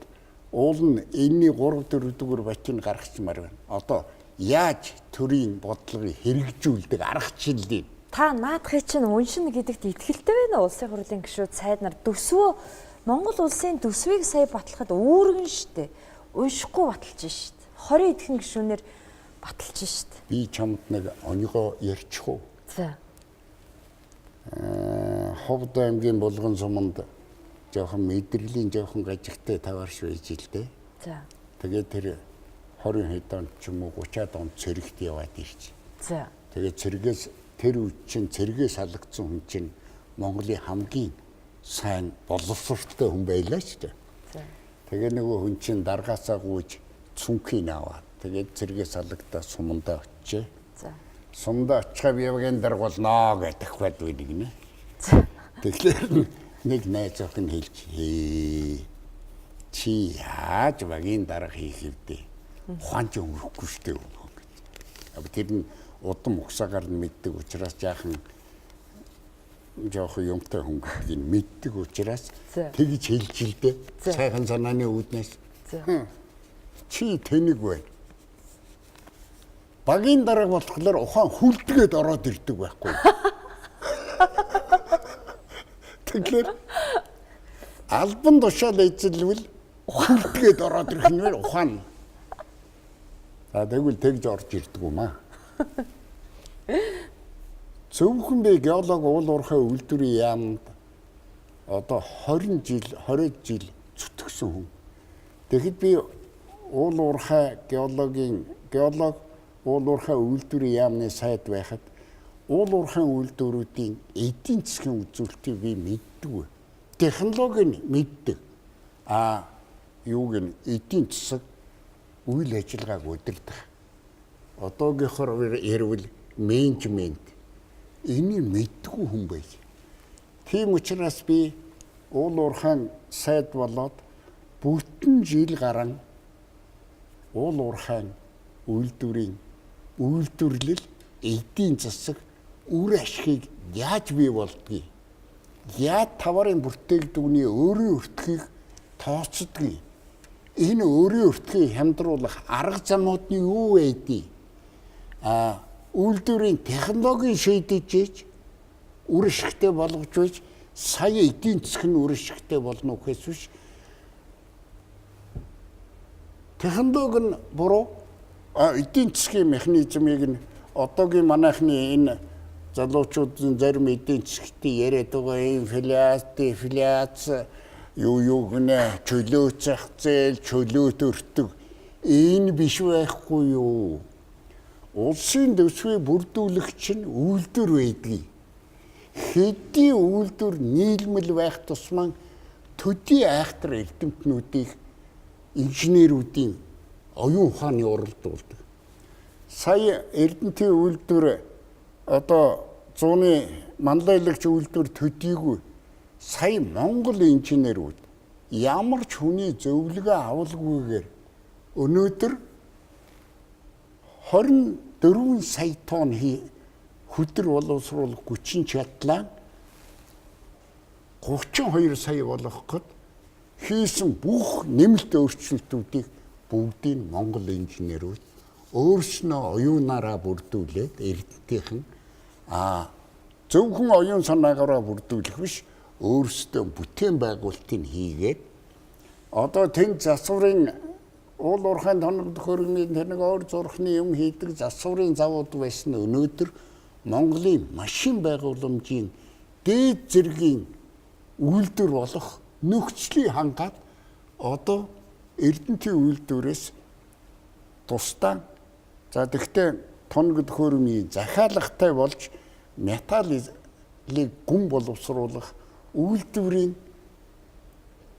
уул нь энэний 3-4-р байтыг гаргацмаар байна. Одоо яаж төрийн бодлогыг хэрэгжүүлдэг аргачлалыг та наадхыг чинь уншина гэдэгт итгэлтэй байна уу? Улсын хурлын гишүүд сайд нар төсвөө Монгол улсын төсвийг сая батлахад үүргэн штэ. Уншихгүй баталж штэ. 20 эдхэн гишүүнээр баталж штэ. Би чамд нэг онёгоо ярьчих уу? За. Ховд аймгийн булган суманд жоохон мэдрэлийн жоохон гажигтай таваарш байж л дээ. За. Тэгээд тэр 20 хэд онд ч юм уу 30-аад онд цэрэгт яваад ирж. За. Тэгээд цэргээс тэр үе чинь цэргээс халагдсан хүн чинь Монголын хамгийн сайн боловсролтой хүн байлаа ч дээ. За. Тэгээ нөгөө хүн чинь даргаасаа гүйж цүнхийг аваад тэгээд цэргээс халагдаа сумандаа очижээ. За. Сумдаа очихаа би явган даргуулнаа гэдэг бод үнийг нэ. Тэгэхээр нэг найз охин хэлж чи яаж багийн дарга хийх вдэ? Ухаан ч өнгөхгүй штэ гэж. Тэр нь удам угсаагаар нь мэддэг учраас жаахан жоохон юмтай хүн гэдгийг мэддэг учраас тэгж хэлж л дээ. Сайхан санааны үүднээс. Чи тэнэг байна. Багийн дарга болохоор ухаан хүлдгээд ороод ирдэг байхгүй. Тэгэхээр албан тушаал эзэлвэл хүлдгээд ороод ирэх нь ухаан. Тэгвэл тэгж орж ирдэг юм аа. Зөвхөн би геолог уул уурхай үйлдвэрийн яамд одоо 20 жил зүтгэсэн хүн. Тэгэхэд би уул уурхай геолог уул уурхай үйлдвэрийн яамны сайд байхад уул уурхайн үйлдвэрүүдийн эдийн засгийн үзүүлэлтийг би мэддэг. Технологиг мэддэг. Юуг нь эдийн засаг үйл ажиллагааг удирдах. Одоогийнхоор ярил менежмент энийг мэдгүй хүн байж. Тийм учраас би уул уурхайн сайд болоод бүтэн жил гарan уул уурхайн үйлдвэрийн үйлдвэрлэл эдийн засаг үр ашгийг яаж бий болдгийг, яаж товарын бүтээгдэхүүний өөрийн өртгийг тооцдгийг, энэ өөрийн өртгийг хямдруулах арга замууд нь юу байдгийг, үйлдвэрийн технологийн шийдэж үр ашигтай болгож байж сая эдийн засаг нь үр ашигтай болно гэхээс биш. Технологи нь буруу, эдийн засгийн механизмыг нь одоогийн манайхны энэ залуучуудын зарим эдийн засгтыг яриад байгаа инфляц, юу гэнэ чөлөө зах зээл, чөлөөт өртөг энэ биш байхгүй юу? Улсын дэвсгэрийг бүрдүүлэгч нь үйлдвэр байдгийг. Хэдийн үйлдвэр нийлмэл байх тусмаа төдий айхтар эрдэмтнүүдийг инженерүүдийн оюун ухааны уралдуулдаг. Сая Эрдэнэтийн үйлдвэр одоо 100-ны манлайлагч үйлдвэр төдийгүй сая Монгол инженерүүд ямар ч хүний зөвлөгөө авалгүйгээр өнөөдөр 24 сая тонн хөдөр боловсруулах хүчин чадлаа 32 сая болгоход хийсэн бүх нэмэлт өөрчлөлтүүдийг бүгдийг Монгол инженерүүд өөрснөө оюунаараа бүрдүүлээд Эрдэнэтийн зөвхөн оюун санаагаараа бүрдүүлэх биш, өөрсдөө бүтээн байгуулалтыг хийгээд одоо тэнд засварын уул уурхайн тоног төхөөрөмжийн тэнэг ор зурхны юм хийдэг засварын завууд байсан өнөөдөр Монголын машин байгууламжийн дээд зэргийн үйлдвэр болох нөхцөлийг хангаад одоо Эрдэнэтийн үйлдвэрээс тусдаа тэгтээ тоног төхөөрөмжийн захиалагтай болж металлыг гүн боловсруулах үйлдвэрийн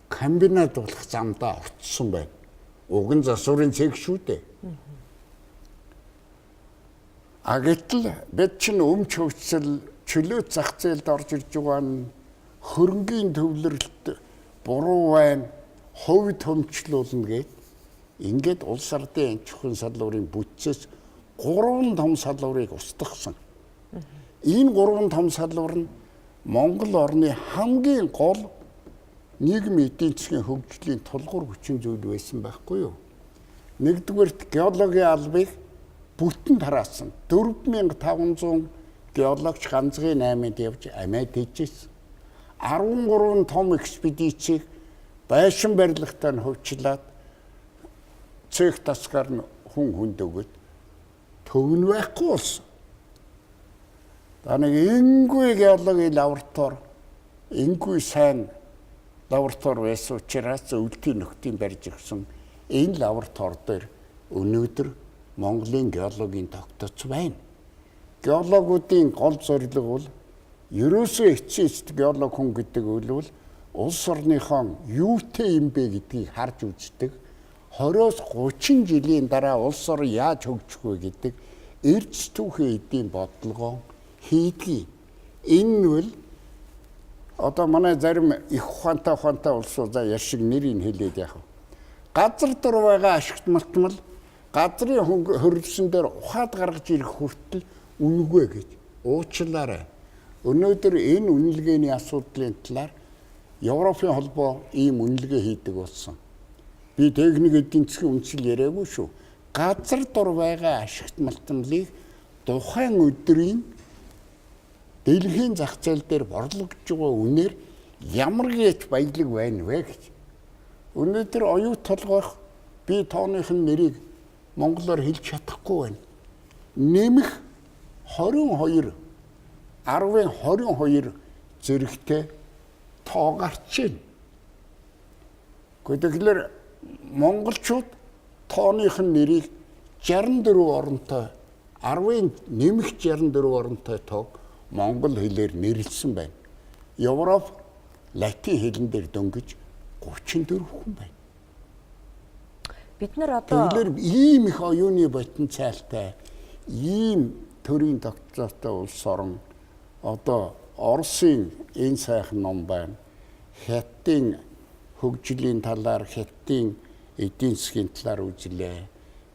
комбинат болох замдаа очсон байна. Уг нь засварын цэг шүү дээ. Гэтэл бид чинь өмч хөвцөл чөлөө зах зээлд орж ирж байгаа нь хөрөнгийн төвлөрөлт буруу байна, хувь төмчлүүлнэ гэд ингээд улс ардын энчхэн салбарын бүтцээс 3 том салбарыг устгасан. Энэ 3 том салбар нь Монгол орны хамгийн гол нийгмийн эдийн засгийн хөгжлийн тулгуур хүчин зүйл байсан байхгүй юу? Нэгдүгээрт геологийн албыг бүтэн тараасан. 4500 геологч ганцгийн 8-нд явж амиад хийжсэн. 13 том экспедицийг байшин барилгатай нь хувьчлаад цех тасгаар нь хүнд өгöd төвн байхгүй болсон. Нэг энгүй геологийн лаборатори, энгүй сайн лаборатори байсан учраас өвөлтийн нөхдийн барьж өгсөн энэ лаборатори дээр өнөөдөр Монголын геологийн тогтоц байна. Геологуудын гол зорилго бол ерөөсөө эцсийн геолог хүн гэдэг бол улс орныхон юутэй юм бэ гэдгийг харж үздэг. 20-30 жилийн дараа улс орн яаж хөгжих вэ гэдэг эрдэс түүхийн эдийн бодлогоо хийдгийг. Энэ нь бол одоо манай зарим их ухаантай улсууд яшиг нэрийг хэлээд яах вэ? Газар дор байгаа ашигт малтмал газрын хөрөлсөн дээр ухаад гаргаж ирэх хүртэл үнэгүй гэж уучлаарай. Өнөөдөр энэ үнэлгээний асуудлын талаар Европын холбоо ийм үнэлгээ хийдэг болсон. Би техник эдийн засгийн үндэслэл яриаггүй шүү. Газар дор байгаа ашигт малтмалыг тухайн өдрийн дэлхийн зах зээл дээр борлогдож байгаа үнээр ямар гэж баялаг байна вэ гэж. Өнөөдөр оюут толгойх би тооных нь нэрийг монголоор хэлж чадахгүй байна. Нэмэх 22 зэрэгтэй тоо гарч байна. Тэгэхээр монголчууд тооных нь нэрийг 64 оронтой 10-ын нэмэх 64 оронтой тоог монгол хэлээр нэрлсэн байна. Европ латин хэлэн дээр дөнгөж 34 хүн байна. Бид нар одоо Тэгэхээр ийм их оюуны потенциалтай ийм төрийн тогтолцоотой улс орон одоо Оросын энэ сайхан ном байна. Хятадын хөгжлийн талаар, Хятадын эдийн засгийн талаар үзлээ.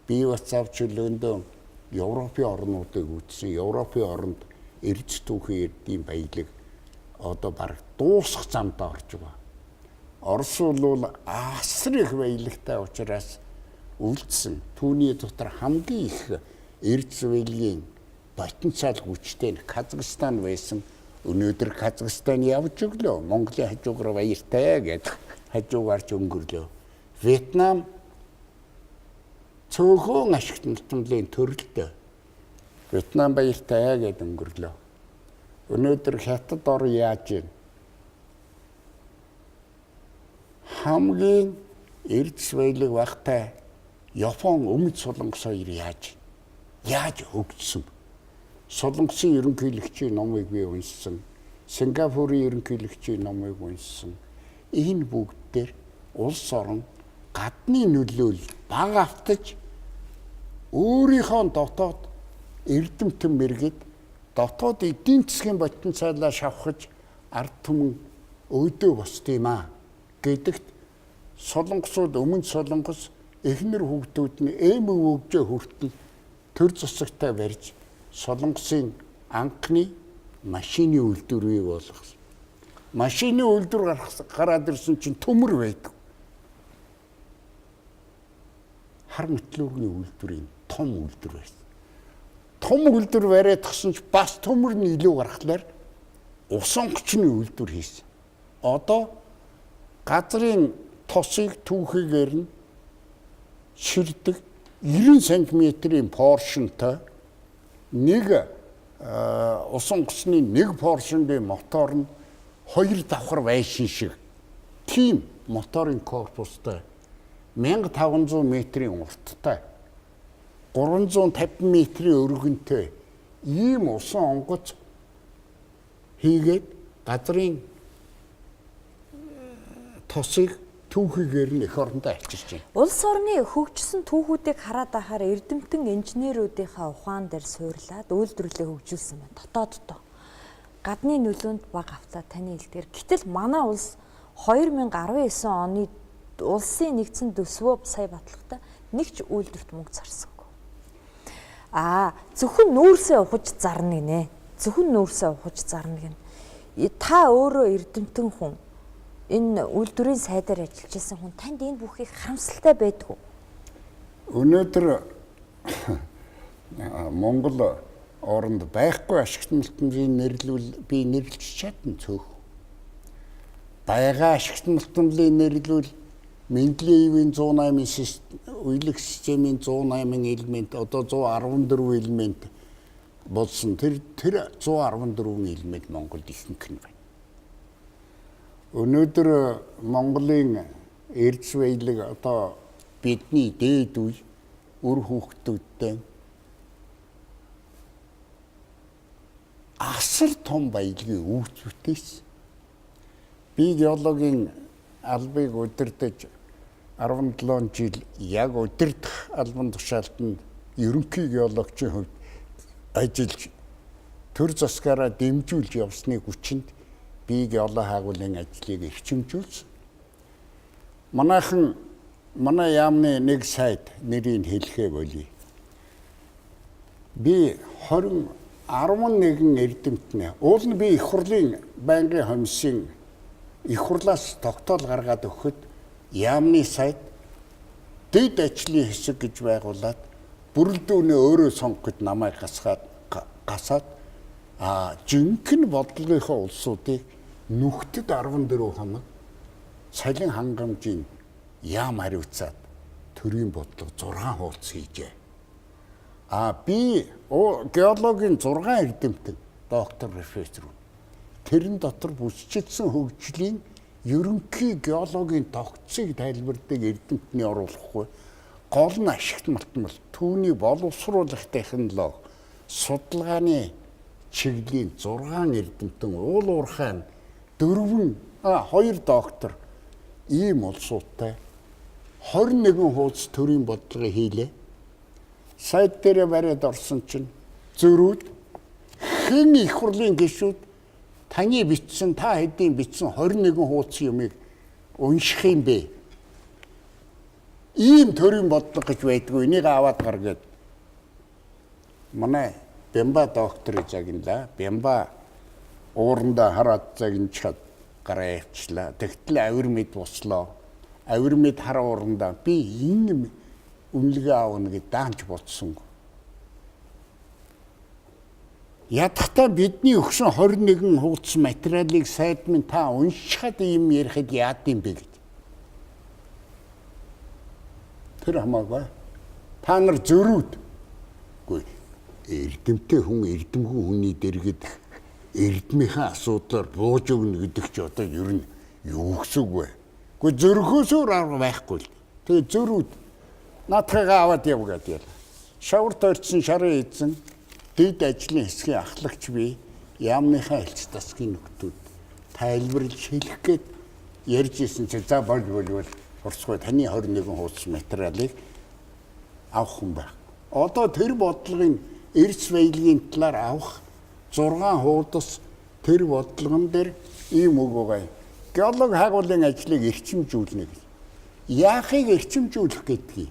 Би бас завч өлөөндөө Европын орнуудыг үзсэн. Европын оронд эрдэс түүхийн эрдийн баялаг одоо бараг дуусах замд орж байгаа. Орос бол асар их баялагтай учраас үлдсэн. Түүний дотор хамгийн их эрдэс баялагын потенциал хүчтэй нь Казахстан байсан. Өнөөдөр Казахстан явж өглөө. Монголын хажуугаар баяртай гэдэг хажуугаарч өнгөрлөө. Вьетнам цөөхөн ашигт нутмлын төрөлтөө. Вьетнам баяртай гэдэг өнгөрлөө. Өнөөдөр Хятад ор яаж юм? Хамгийн эрдэс баялаг багтай Япон өмнөд Солонгос хоёр яаж хөгжсөн? Солонгосын ерөнхийлөгчийн номыг би уншсан. Сингапурын ерөнхийлөгчийн номыг уншсан. Энэ бүгд дээр улс орон гадны нөлөөлөл бага автаж өөрийнхөө дотоод эрдэмтэн мэргэд дотоод эдийн засгийн потенциалаа шавхаж ард түмэн өөдөө босд юм а гэдэгт солонгосууд өмнө солонгос эхнэр хүүхдүүд нь өвгөө хүртэл төр засагтай барьж солонгосын анхны машины үйлдвэр бий болгосон. Машины үйлдвэр гараад ирсэн чинь төмөр байдаг. Хар мэтлүүрийн үйлдвэрийн том үйлдвэр байсан. Том үйлдвэр бариад тгсэн ч бас төмөр нь илүү гарахлаар усан хүчний үйлдвэр хийсэн. Одоо газрын тосыг түүхийгээр нь ширдэг 90 см-ийн поршнтой нэг усан гусны нэг поршнгийн мотор нь 2 давхар байшин шиг тийм моторын корпустай 1500 метрийн урттай 350 метрийн өргөнтэй ийм усан онгоц хийгээд газрын тосыг түүхийгээр нь эх орондоо ачирч байна. улс орны хөгжсөн түүхүүдийг хараад байхаар эрдэмтэн инженеруудынхаа ухаан дээр суурлаад үйлдвэрлэлээ хөгжүүлсэн байна. Дотооддоо. Гадны нөлөөнд бага автаа таны хэлдгээр. Гэтэл манай улс 2019 оны улсын нэгдсэн төсвөө сая батлагтай нэг ч үйлдвэрт мөнгө зарсангүй. Зөвхөн нүүрсээ ухаж зарна гинэ. Зөвхөн нүүрсээ ухаж зарна гинэ. Та өөрөө эрдэмтэн хүн энэ үйлдвэрийн сайдаар ажиллаж байсан хүн танд энэ бүхийг харамсалтай байдгүй. Өнөөдөр Монгол оронд байхгүй ашигт малтмын нэрлүүл би нэрлэж чадна цөөх. Байгаа ашигт малтмын нэрлүүл Менделеевийн 108 уйлах системийн 108 элемент одоо 114 элемент болсон. Тэр 114 элемент Монголд ихэнх нь байна. Өнөөдөр Монголын эрдэс баялаг одоо бидний дээд үе үр хүүхдүүдтэй асар том баялагын өвч бүтээсэн. Би геологийн албыг удирдах 17 жил яг удирдах албан тушаалтанд ерөнхий геологчийн хувьд ажиллаж төр засгаараа дэмжүүлж явсны хүчинд би геолог хаагуулын ажлыг эрчимжүүлсэн. Манай яамны нэг сайд нэрийг хэлэхээ болъё. Би 11 эрдэмтнээ. Уул нь би их хурлын байнгын комиссийн их хурлаас тогтоол гаргаад өгөхөд яамны сайд дэд ажлын хэсэг гэж байгуулад бүрэлдэхүүнээ өөрөө сонгоход намайг гасаад жинхэнэ бодлогынхоо улсуудыг нүхтэд 14 хоног цалин хангамжийн яам хариуцаад төрийн бодлого 6 хуудас хийжээ. Би геологийн 6 эрдэмтэн доктор профессор. Тэрэн дотор бүсчилсэн хөгжлийн ерөнхий геологийн тогтцыг тайлбардаг эрдэмтний оруулахгүй гол нь ашигт малтмал түүний боловсруулах технологи судалгааны чиглэлийн 6 эрдэмтэн уул уурхай 2 доктор ийм улсуудтай 21 хуудас төрийн бодлогыг хийлээ. Сайд дээр бариад орсон чинь зөрүүд хэн их хурлын гишүүд таны бичсэн та хэдийн бичсэн 21 хуудас юмыг унших юм бэ? Ийм төрийн бодлого гэж байдгүй. Энийг аваад гаргаад манай Бямба доктор загинла. Бямба уурандаа хараад загинчаад гараа явчлаа. Тэгтэл авир мэд буслоо. Авир мэд хар уурандаа би энэ үнэлгээ аавна гэж даанч бодсонгүй. Ядахтаа бидний өгсөн 21 хуудас материалыг сайд минь та уншихад ийм ярихад яад юм бэ гэж. Тэр хамаагүй. Та нар зөрүүд. Эрдэмтэй хүн эрдэмгүй хүний дэргэд эрдмийнхаа асуудлаар бууж өгнө гэдэг чи одоо ер нь юу гэсэн үг вэ? Гэхдээ зөрөхөөсөөр арга байхгүй л. Тэгээ зөрүүд наадхайгаа аваад явгаад яла. Шаварт орцсон шарын эзэн дэд ажлын хэсгийн ахлагч би яамныхаа элч тасгийн нөхдүүд тайлбарлаж хэлэх гээд ярьж исэн чи за бол хурцгүй таны 21 хуудас материалыг авах юм байна. Одоо тэр бодлогын эрс баялагын талаар авах 6 хуудас тэр бодлогон дээр ийм үг байгаа. Геолог хагуулын ажлыг эрчимжүүлнэ гэж. Яахыг эрчимжүүлэх гэдгийг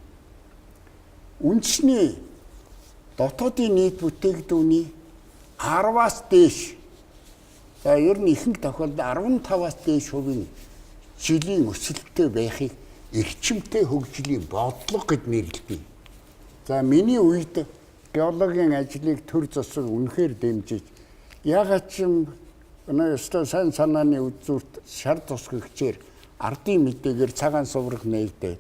үндэсний дотоодын нийт бүтээгдэхүүний 10-аас дээш за ер нь ихэнх тохиолдолд 15-аас дээш хувийн жилийн өсөлттэй байхыг эрчимтэй хөгжлийн бодлого гэж нэрлэдэг. За миний үед геологийн ажлыг төр засаг үнэхээр дэмжиж ягаад ч юм өнөөдөр сайн санааны үзүүрт шар тусгагчээр ардын мэдээгээр цагаан сувраг нээгдээд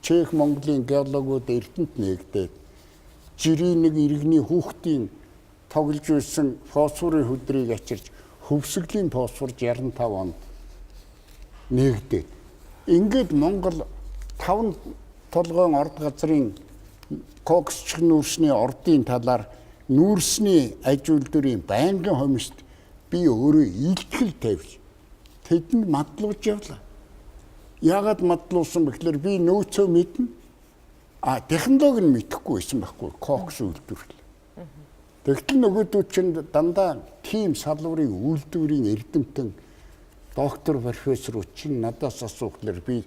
Чех Монголын геологууд эрдэнэт нээгдээд жирийн нэг иргэний хүүхдийн тоглож байсан фосфорын хөдрийг ачирч хөвсгөлийн фосфор 65 онд нээгдээд ингээд Монгол 5 толгойн орд газрын коксч нүүрсний ордын талаар нүүрсний аж үйлдвэрийн байнгын хомишт би өөрөө илтгэл тавьж тэдэнд мадлууж явлаа. Яагаад мадлуулсан бэхлээр би нөөцөө мэднэ. Технологи нь мэдэхгүй байсан байхгүй кокс үйлдвэрлэл. Тэгтэл нөгөөдүүд чинь дандаа тим салварын үйлдвэрийн эрдэмтэн доктор профессорууд чинь надаас асуухлаар би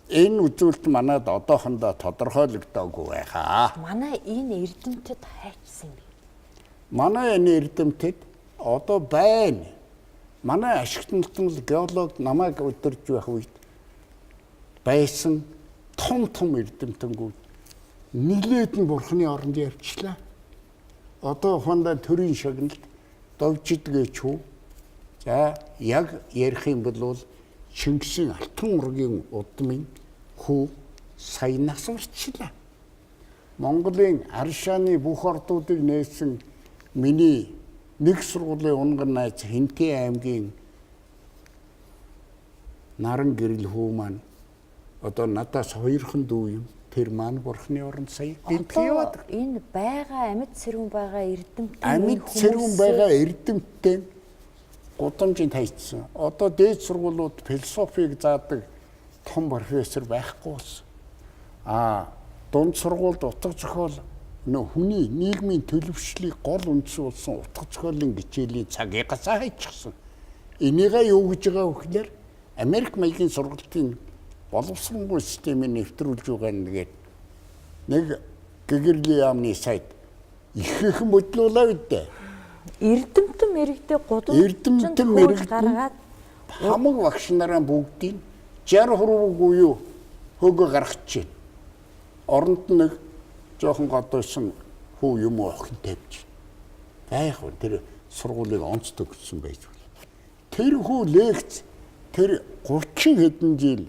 энэ үзүүлэлт манад одоохондоо тодорхойлогдоогүй байхаа. Манай энэ эрдэмтэд хайчсан юм. Манай энэ эрдэмтэд одоо байна. Манай ашигтнал геолог намайг удирж байх үед байсан том эрдэмтэнгүүд нилээд нь бурхны оронд явчлаа. Одоо хондоо төрийн шагналд довжидгээ чүү. За яг ярих юм бол Чингисийн алтан ургийн удмын хүү сая насварчлаа. Монголын аршааны бүх ордуудыг нээсэн миний нэг сургуулийн унган найз Хинтээ аймгийн наран гэрэл хүү маань одоо надаас 2хан дүү юм. Тэр маань бурхны оронд сая гинтгий яваад. Энэ байгаа амьд цэрүүн байгаа эрдэмтэн амьд цэрүүн байгаа эрдэмтэн гудамжинд хайцсан. Одоо дээд сургуулиуд философиг заадаг том профессор байхгүй болсон. Дунд сургуульд утга зохиол хүний нийгмийн төлөвшлийг гол үндсэн болсон утга зохиолын хичээлийн цагийг гасаа хайчихсан. Энийгээ юу гэж байгаа вэ гэхээр Америк маягийн сургалтын боловсронгүй системийг нэвтрүүлж байгаа нэгээд нэг гэгэрлийн яамны сайд ихээхэн бодлуулаа үдээ. Эрдэмтэн мэрэгтэй эрдэмтэн гаргаад хамаг багш нараа бүгдийг 60% буюу хөөгө гаргачихэ. Оронд нэг жоохон годойсон хүү юм охин тавьж. Яг хөө тэр сургуулийг онцтой өгсөн байж болно. Тэр хүү лекц тэр 30 хэдэн жил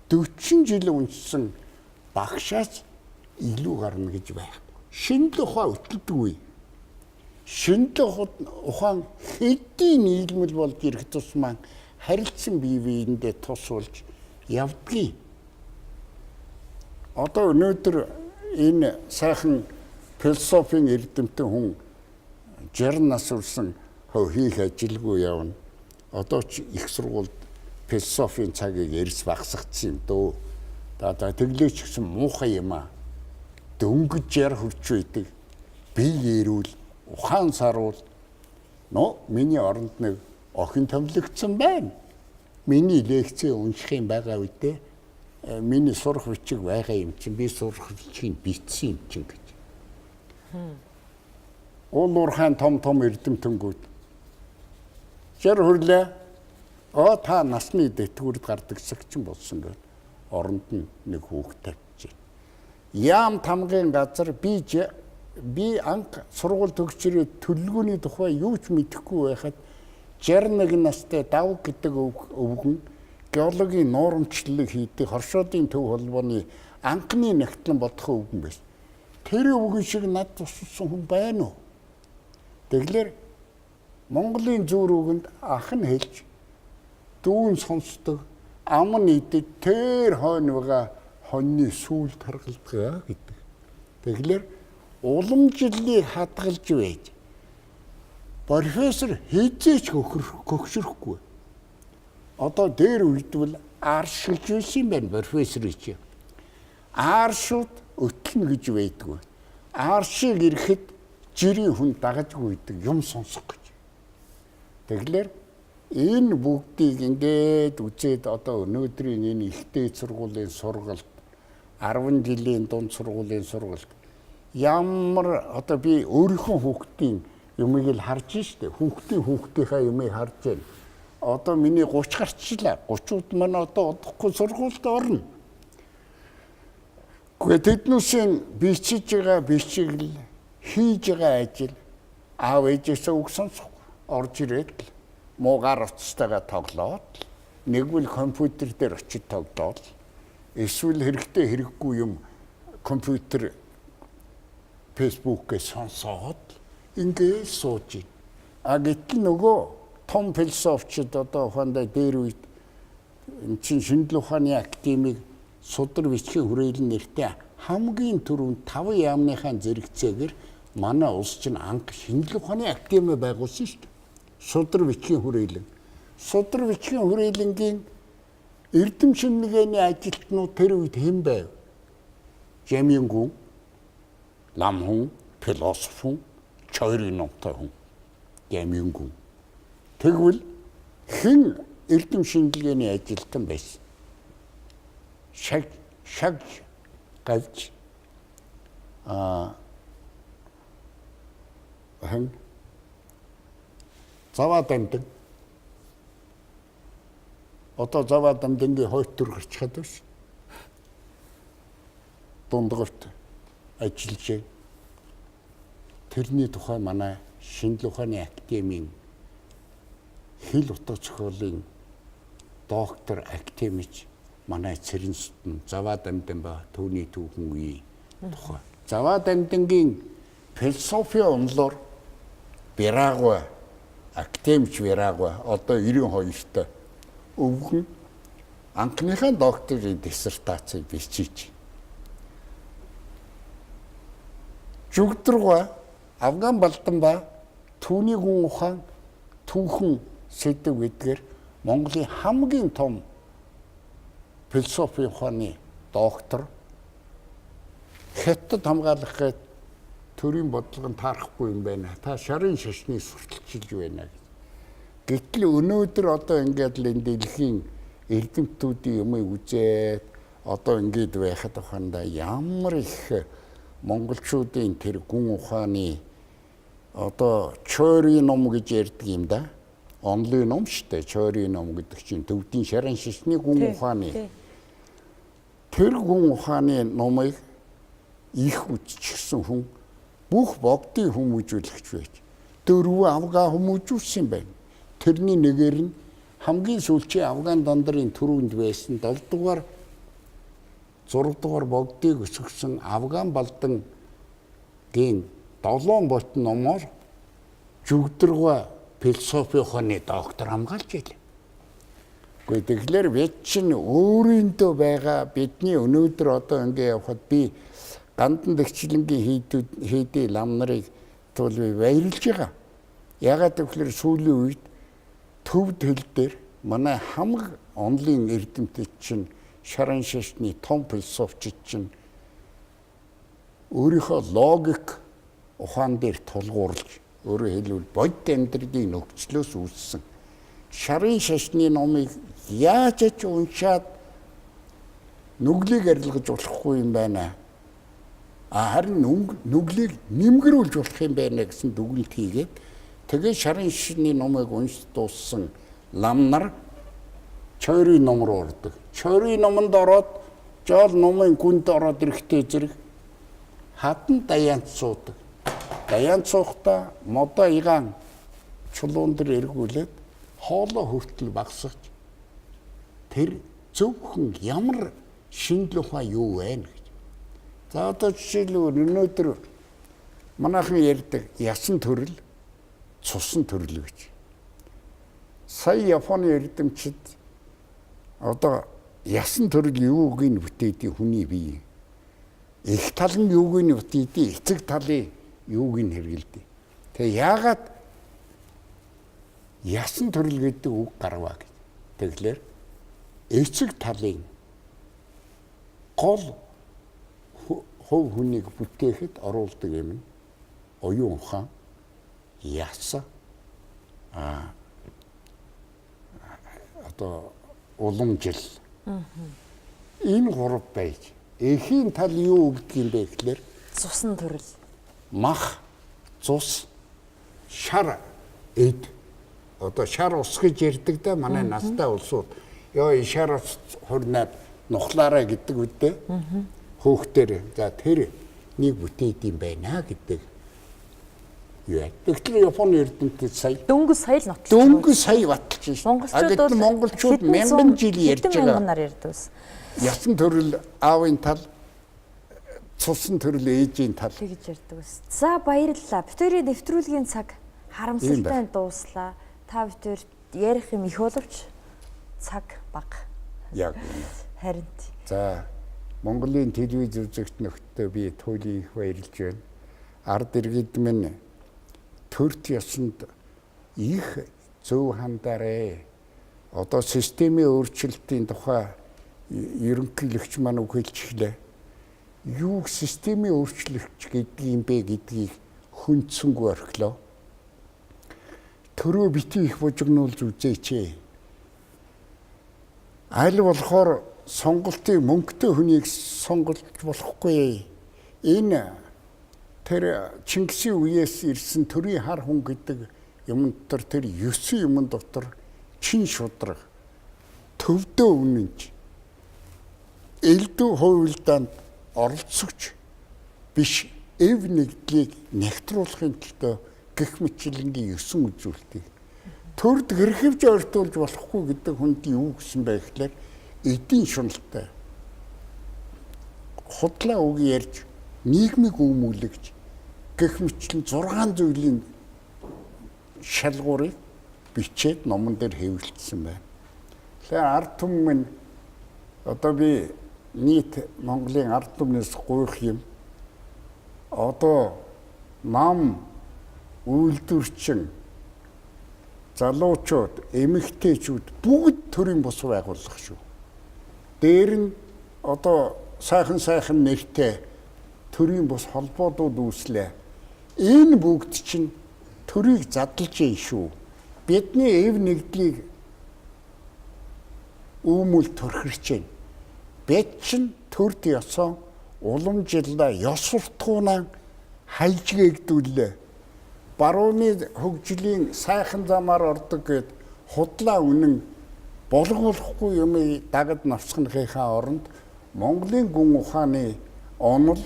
40 жил уншсан багшаас илүү гарна гэж байхгүй. Шинэ ухаан өтөлдөггүй. Шинэ ухаан хэдийн нийлмэл болж ирэх тусмаа харилцан бие биендээ тусуулж явдгийг. Одоо өнөөдөр энэ сайхан философийн эрдэмтэн хүн 60 нас хүрсэн хөө хийх ажилгүй явна. Одоо ч их сургуульд философийн цагийг эрс багсгацсан юм дөө. Тэглээч гэсэн муухай юм аа. Дөнгөж 60 хүрч байдаг. Бие эрүүл, ухаан саруул. Миний оронд нэг охин томилогдсон байна. Миний лекцээ унших юм байгаа үедээ миний сурах бичиг байгаа юм чинь би сурах бичгийг бичсэн юм чинь гэж. Уурхайн том эрдэмтэнгүүд 60 хүрлээ. Та насны дэтгэврд гардаг сэгчин болсон гэд оронд нь нэг хүүхд тавьчих. Яам тамгын газар би анх сургууль төгсрөө төлөвлөгөөний тухай юу ч мэдэхгүй байхад 61 настай Давг гэдэг өвгөн геологийн нуурамчлалыг хийдэг хоршоодын төв холбооны анхны нэгтлэн бодох өвгөн байсан. Тэр өвгөн шиг над туссан хүн байна уу? Тэгэлэр Монголын зүүр үгэнд ах нь хэлж дүүн сонсдог ам нь идэд тэр хойно байгаа хоньны сүүл таргалдаг гэдэг. Тэгэхээр уламжлалыг хадгалж байж профессор хийжээч хөгшрөхгүй. Одоо дээр үйдвэл аршилж байсан юм байна профессор чи. Аршууд өтлөн гэж байдгүй. Аршиг ирэхэд жирийн хүн дагажгүй гэдэг юм сонсох гэж. Тэгэхээр энэ бүгдийг ингээд үзээд одоо өнөөдрийн энэ ихтэй сургуулийн сургалт 10 жилийн дунд сургуулийн сургалт ямар одоо би өөрийнхөө хүүхдийн юмыг л харж штэ хүүхдийнхээ юмыг харж байна. Одоо миний 30 гарчлаа 30-ууд маань одоо удахгүй сургуульд орно. Гэхдээ тэднүүсийн бичиж байгаа бичигл хийж байгаа ажил аав ээжээсээ үг сонсох орж ирээд муугаар уцтайгаа тоглоод нэгвэл компьютер дээр очиж тоглоод эсвэл хэрэгтэй хэрэггүй юм компьютер фэйсбүүкээс сонсоод ингээд сууж байна. Гэтэл нөгөө том философчид одоо ухаандаа дээр үед чинь шинжлэх ухааны академиг судар бичгийн хүрээлэн нэртэй хамгийн түрүүнд 5 яамныхаа зэрэгцээгээр манай улс чинь анх шинжлэх ухааны академи байгуулсан шүү дээ. Судар бичгийн хүрээлэн. Судар бичгийн хүрээлэнгийн эрдэм шинжилгээний ажилтнууд тэр үед хэн байв? Жамингүн, Ламхун, философ хүн, чойрын номтой хүн. Жамингүн. Тэгвэл хэн эрдэм шинжилгээний ажилтан байсан? Шаг гавж хэн заваа дамдаг. Одоо заваа дамдангийн хойд төр гарчхад биш. Дундгарт ажиллаж тэрний тухай манай шинжлэх ухааны академийн хэл утга зохиолын доктор академич манай Цэрэнсүтэн заваа дамдан ба түүний түүхэн үеийн тухай. Заваа дамдангийн философи онлоор Бирагва академич Бирагва одоо 92-тай өвгөн анхныхаа докторийн диссертацийг бичиж жүгдэргва Афган балдан ба түүний гүн ухаан түүхэн сэдв гэдгээр Монголын хамгийн том философи ухааны доктор Хятад хамгаалах гээд төрийн бодлогын таарахгүй юм байна. Та шарын шашныг сурталчилж байна. Гэтэл өнөөдөр одоо ингээд л энэ дэлхийн эрдэмтдүүдийн юмыг үзээд одоо ингээд байхад ухаандаа ямар их монголчуудын тэр гүн ухааны одоо чойрын ном гэж ярьдаг юм да. Онлын ном штэ чойрын ном гэдэг чинь төвдийн шарын шашны гүн ухааны тэр гүн ухааны номыг их үтчихсэн хүн бүх богдын хүмүүжүүлэгч байж 4 авгаа хүмүүжүүлсэн байна. Тэрний нэгээр нь хамгийн сүүлчийн Афган дандарын түрүүнд байсан 7 дугаар 6 дугаар богдыг өсгсөн Афган балдан гийн 7 бот номоор жүгдэргва философи ухааны доктор хамгаалж байлаа. Гэхдээ тэгэхээр бид чинь өөрөндөө байгаа бидний өнөөдөр одоо ингэ явхад би гандан дэгчлэнгийн хийдийн лам нарыг тул би баярлж байгаа. Ягаад гэвэл сүүлийн үед төв төл дээр манай хамаг онлын эрдэмтэд чинь шарын шашны том философчид чинь өөрийнхөө логик ухаан дээр тулгуурлаж, өөрөөр хэлбэл бодит амьдралын нөхцлөөс үүссэн шарын шашны номыг яаж ч уншаад нүглийг арилгаж болохгүй юм байна. Харин нүглийг нэмгэрүүлж болох юм байна гэсэн дүгнэлт хийгээд тэгээ шарын шашны номыг уншиж дууссан лам нар чойрын ном руу ордог. Чойрын номонд ороод жол номын гүнд ороод ирэхдээ зэрэг хатан даяанд суудаг. Даяанд суухдаа модоо иган чулуун дээр эргүүлээд хоолоо хөвтөл багсаж тэр зөвхөн ямар шинжлэх ухаан юу вэ гэж. За одоо жишээлбэл өнөөдөр манайхан ярьдаг ясан төрөл, цусан төрөл гэж. Сая Японы эрдэмчид одоо ясан төрөл юуг нь бүтээдэг хүний бие. Их тал нь юуг нь бүтээдэг, эцэг талын юуг нь хэрэгэлдэг. Тэгээ яагаад ясан төрөл гэдэг үг гарваа гэж. Тэгэхээр эцэг талын гол хөв хүнийг бүтээхэд оруулдаг юм нь оюун ухаан, яса, одоо уламжил. Энэ гурав байж. Эхийн тал юу гэдэг юм бэ гэхээр Цусан төрөл. Мах, цус, шар, эд. Одоо шар ус гэж ярьдаг да манай настай улсууд. Ёо шар ус хурнаад нухлаараа гэдэг үдээ. Хөөхтөр. За тэр нэг бүтээд юм байна гэдэг. Юу. Тэгэхээр Японы эрдэмтэд сая Дөнгөс сая л нотлож. дөнгөж сая баталж шин. Монголчууд мянган жил ярьж байгаа. Нар ярьдус. Ясан төрөл аавын тал, цусан төрөл ээжийн тал. Тэгж ярьдаг ус. За баярлалаа. Битүүрийн нэвтрүүлгийн цаг харамсалтай дууслаа. Та битүүр ярих юм их боловч цаг бага. Яг. Харин. За Монголын телевиз үзэгч нөхдөө би туйлын их баярлж байна. Ард иргэд минь төрт ёсонд их зөв хандаарэ. Одоо системийн өөрчлөлтийн тухай ерөнхийлөгч маань үг хэлж эхлэв. Юу системийн өөрчлөлт гэдэг юм бэ гэдгийг хүндсэнгүй орхилоо. Төрөө битгий их бужигнуулж үзээч. Аль болохоор сонголтыг мөнгөтэй хүнийг сонголж болохгүй. Энэ тэр Чингисийн үеэс ирсэн төрийн хар хүн гэдэг юм дотор тэр 9 юм дотор чин шудраг төвдөө үнэнч элдв хувилдаанд оролцогч биш эв нэгдлийг нэгтруулахын төлөө гэх мэтлэнгийн 9 үзүүлэлтийг төрд хэрхэвж ойртуулж болохгүй гэдэг хүнд юу гэсэн бэ гэхээр эдийн шуналтай худлаа үг ярьж нийгмийг үүмүүлэгч гэх мэтлэн 6 зүйлийн шалгуурыг бичээд номон дээр хэвлэлсэн байна. Тэгэхээр ард түмэн одоо би нийт Монголын ард түмнээс гуйх юм. Одоо нам үйлдвэрчин залуучууд, эмэгтэйчүүд бүгд төрийн бус байгууллага шүү. Дээр нь одоо сайхан нэртэй төрийн бус холбоодууд үүслээ. Энэ бүгд чинь төрийг задлж ийн шүү. Бидний эв нэгдлийг үүмэл төрхөрч байна. Бид чинь төрд ёсоо уламжлалаа ёс суртахуунаа хайжгээгдүүлээ. Барууны хөгжлийн сайхан замаар ордог гэд худлаа үнэн болгохгүй юм дагад навсгахынхаа оронд Монголын гүн ухааны онол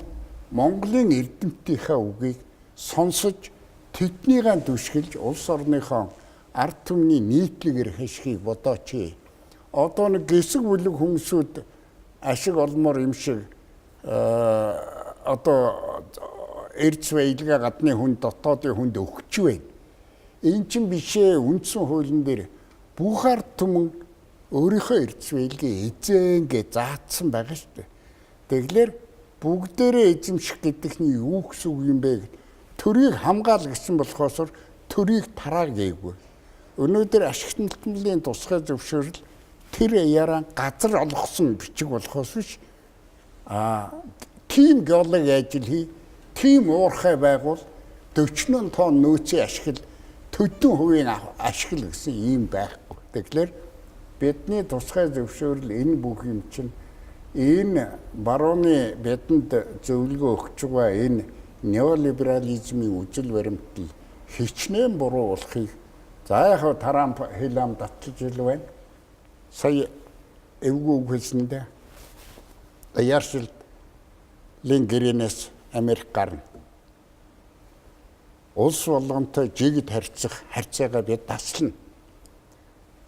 Монголын эрдэмтдийнхээ үгийг сонсож тэднийгээ дүшгэлж улс орныхоо ард түмний нийтлэг эрхшгийг бодооч. Одоо нэг гисэг бүлэг хүмүүсүүд ашиг олмоор юм шиг одоо эрдэс баялгаа гадны хүн дотоодын хүнд өгч байна. Энэ чинь бишээ үндсэн хуулийн дээр бүх ард түмэн өөрийнхөө эрдэс баялгаа эзэнгээ заасан байгаа шүү дээ. Тэгэхээр бүгдээрээ эзэмших гэдэг нь юу гэсэн үг юм бэ? төрийг хамгаал гэсэн болохоос төрийг тараа гээгүй. Өнөөдөр ашигт нутмлын тусгай зөвшөөрөл тэр яран газар олгосон бичиг болохоос биш тийм геологи ажил хий, тийм уурхай байгуул 40 тонн нөөцийн ашигла 40% ашигла гэсэн ийм байхгүй. Тэгэхээр бидний тусгай зөвшөөрөл энэ бүх юм чинь энэ барууны бидэнд зөвлөгөө өгч байгаа энэ неолиберализмын үжил баримтал хичнээн буруу болохыг за яг Трамп хэлэм татчих ил байна. Сая эвгүй үг хэлсэндээ яаршил лингэрэнэс Америк гарна. Улс болгонтой жигд харьцах харьцаагаа бид таслана.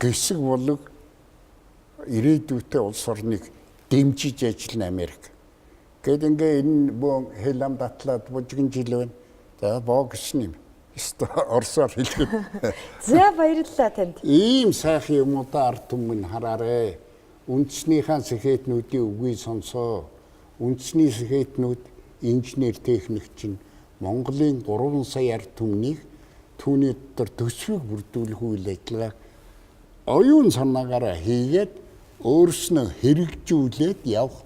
Гэсэг болог ирээдүйтэй улс орныг дэмжиж ажиллана Америк. Гэт ингээ энэ бөө хэлэм татлаад бужигэн жил байна. За боо гэсэн юм. Өстө орсоор хэлэхэд. За баярлалаа танд. Ийм сайхан юмудаа ард түмэн хараарэ. Үндэснийхэн сэхэтнүүдийн үгийг сонсоо. Үндэсний сэхэтнүүд инженер техник чинь Монголын 3 сая ард түмнийг түүний дотор төсвийг бүрдүүлэх үйл ажиллагаа оюун санаагаараа хийгээд өөрснөө хэрэгжүүлээд явах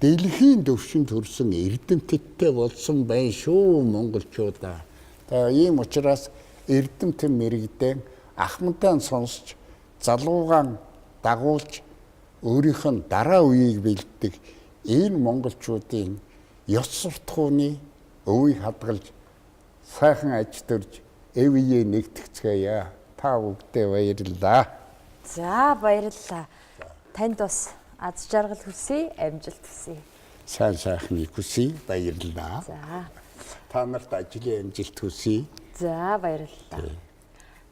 дэлхийн төвшөнд төрсэн эрдэмтдтэй болсон байна шүү монголчуудаа. Тэгээ ийм учраас эрдэмтэн мэрэгдэн ахмадаа сонсч залуугаан дагуулж өөрийнх нь дараа үеийг бэлддэг энэ монголчуудын ёс суртахууны өвийг хадгалж сайхан аж төрж эвээ нэгтгэцгээе. Та бүгдээ баярлалаа. За баярлалаа. Танд бас аз жаргал хүсье, амжилт хүсье. Сайн сайхныг хүсье, баярлалаа. За. Та нарт ажлын амжилт хүсье. За баярлалаа.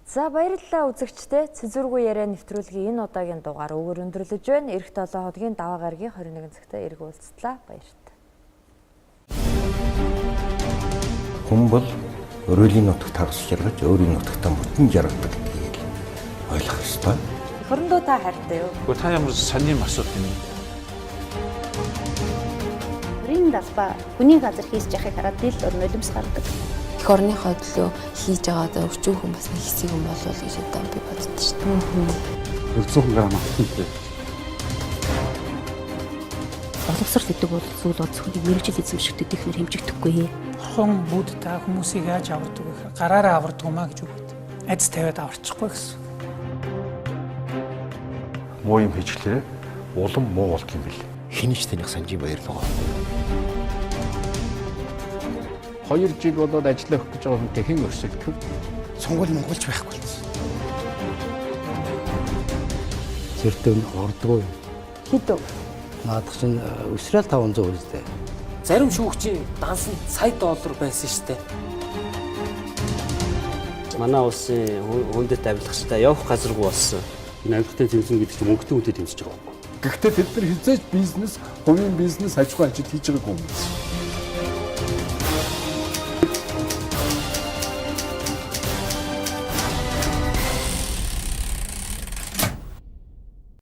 За баярлалаа үзэгчдээ. Цензургүй яриа нэвтрүүлгийн энэ удаагийн дугаар өгөр өндөрлөж байна. Эх 7 хоногийн даваа гарагийн 21 цагта эрг уулзтлаа. Баярлалаа. Хүн бол өрөөлийн нутагт хагас жаргаж өөрийн нутагтаа бүтэн жаргадаг гэдгийг ойлгох ёстой. Хөрөндөө та хайртай юу? Гэхдээ та ямар сонирм асуулт юм бэ? Өрийн далбаа хүний газар хийж яхахыг хараад дил нулимс гардаг. Эх орныхоо төлөө хийж байгаа өчүүхэн бас нэг хэсэг юм болов уу гэж одоо би боддоо шүү дээ. 100 г авсан. Боловсрол гэдэг бол зүйл онцгойг мэрэгжил эзэмшигтэй технэр хэмжигдэхгүй. Бурхан бүгд та хүмүүсийг яаж авардаг вэ? Гараараа авардаг юмаа гэж үгт. Айдас тавиад аварчихгүй гэсэн. Муу юм хийчихлээ. Улам муу болт юм бэл. Хинэж таних санжийн баярлалаа. 2 жил болоод ажиллах гэж байгаа хүнтэй хэн өрсөлдөх? Сонгол монголч байхгүй болсон. Зэртэн ордгоо. Хэдв? Наадах чинь өсрэл 500 үстэй. Зарим шүүгчийн данс нь $100 байсан шүү дээ. Манай улсын хүндэт авилгачтай явах газаргүй болсон. Энэ авилгатай зэмсэн гэдэг чинь мөнгөтэй үнэтэй тэмцэж байгаа юм. Гэхдээ бид нар хизээж бизнес, хувийн бизнес аж ахуй ажилт хийж байгаагүй юм.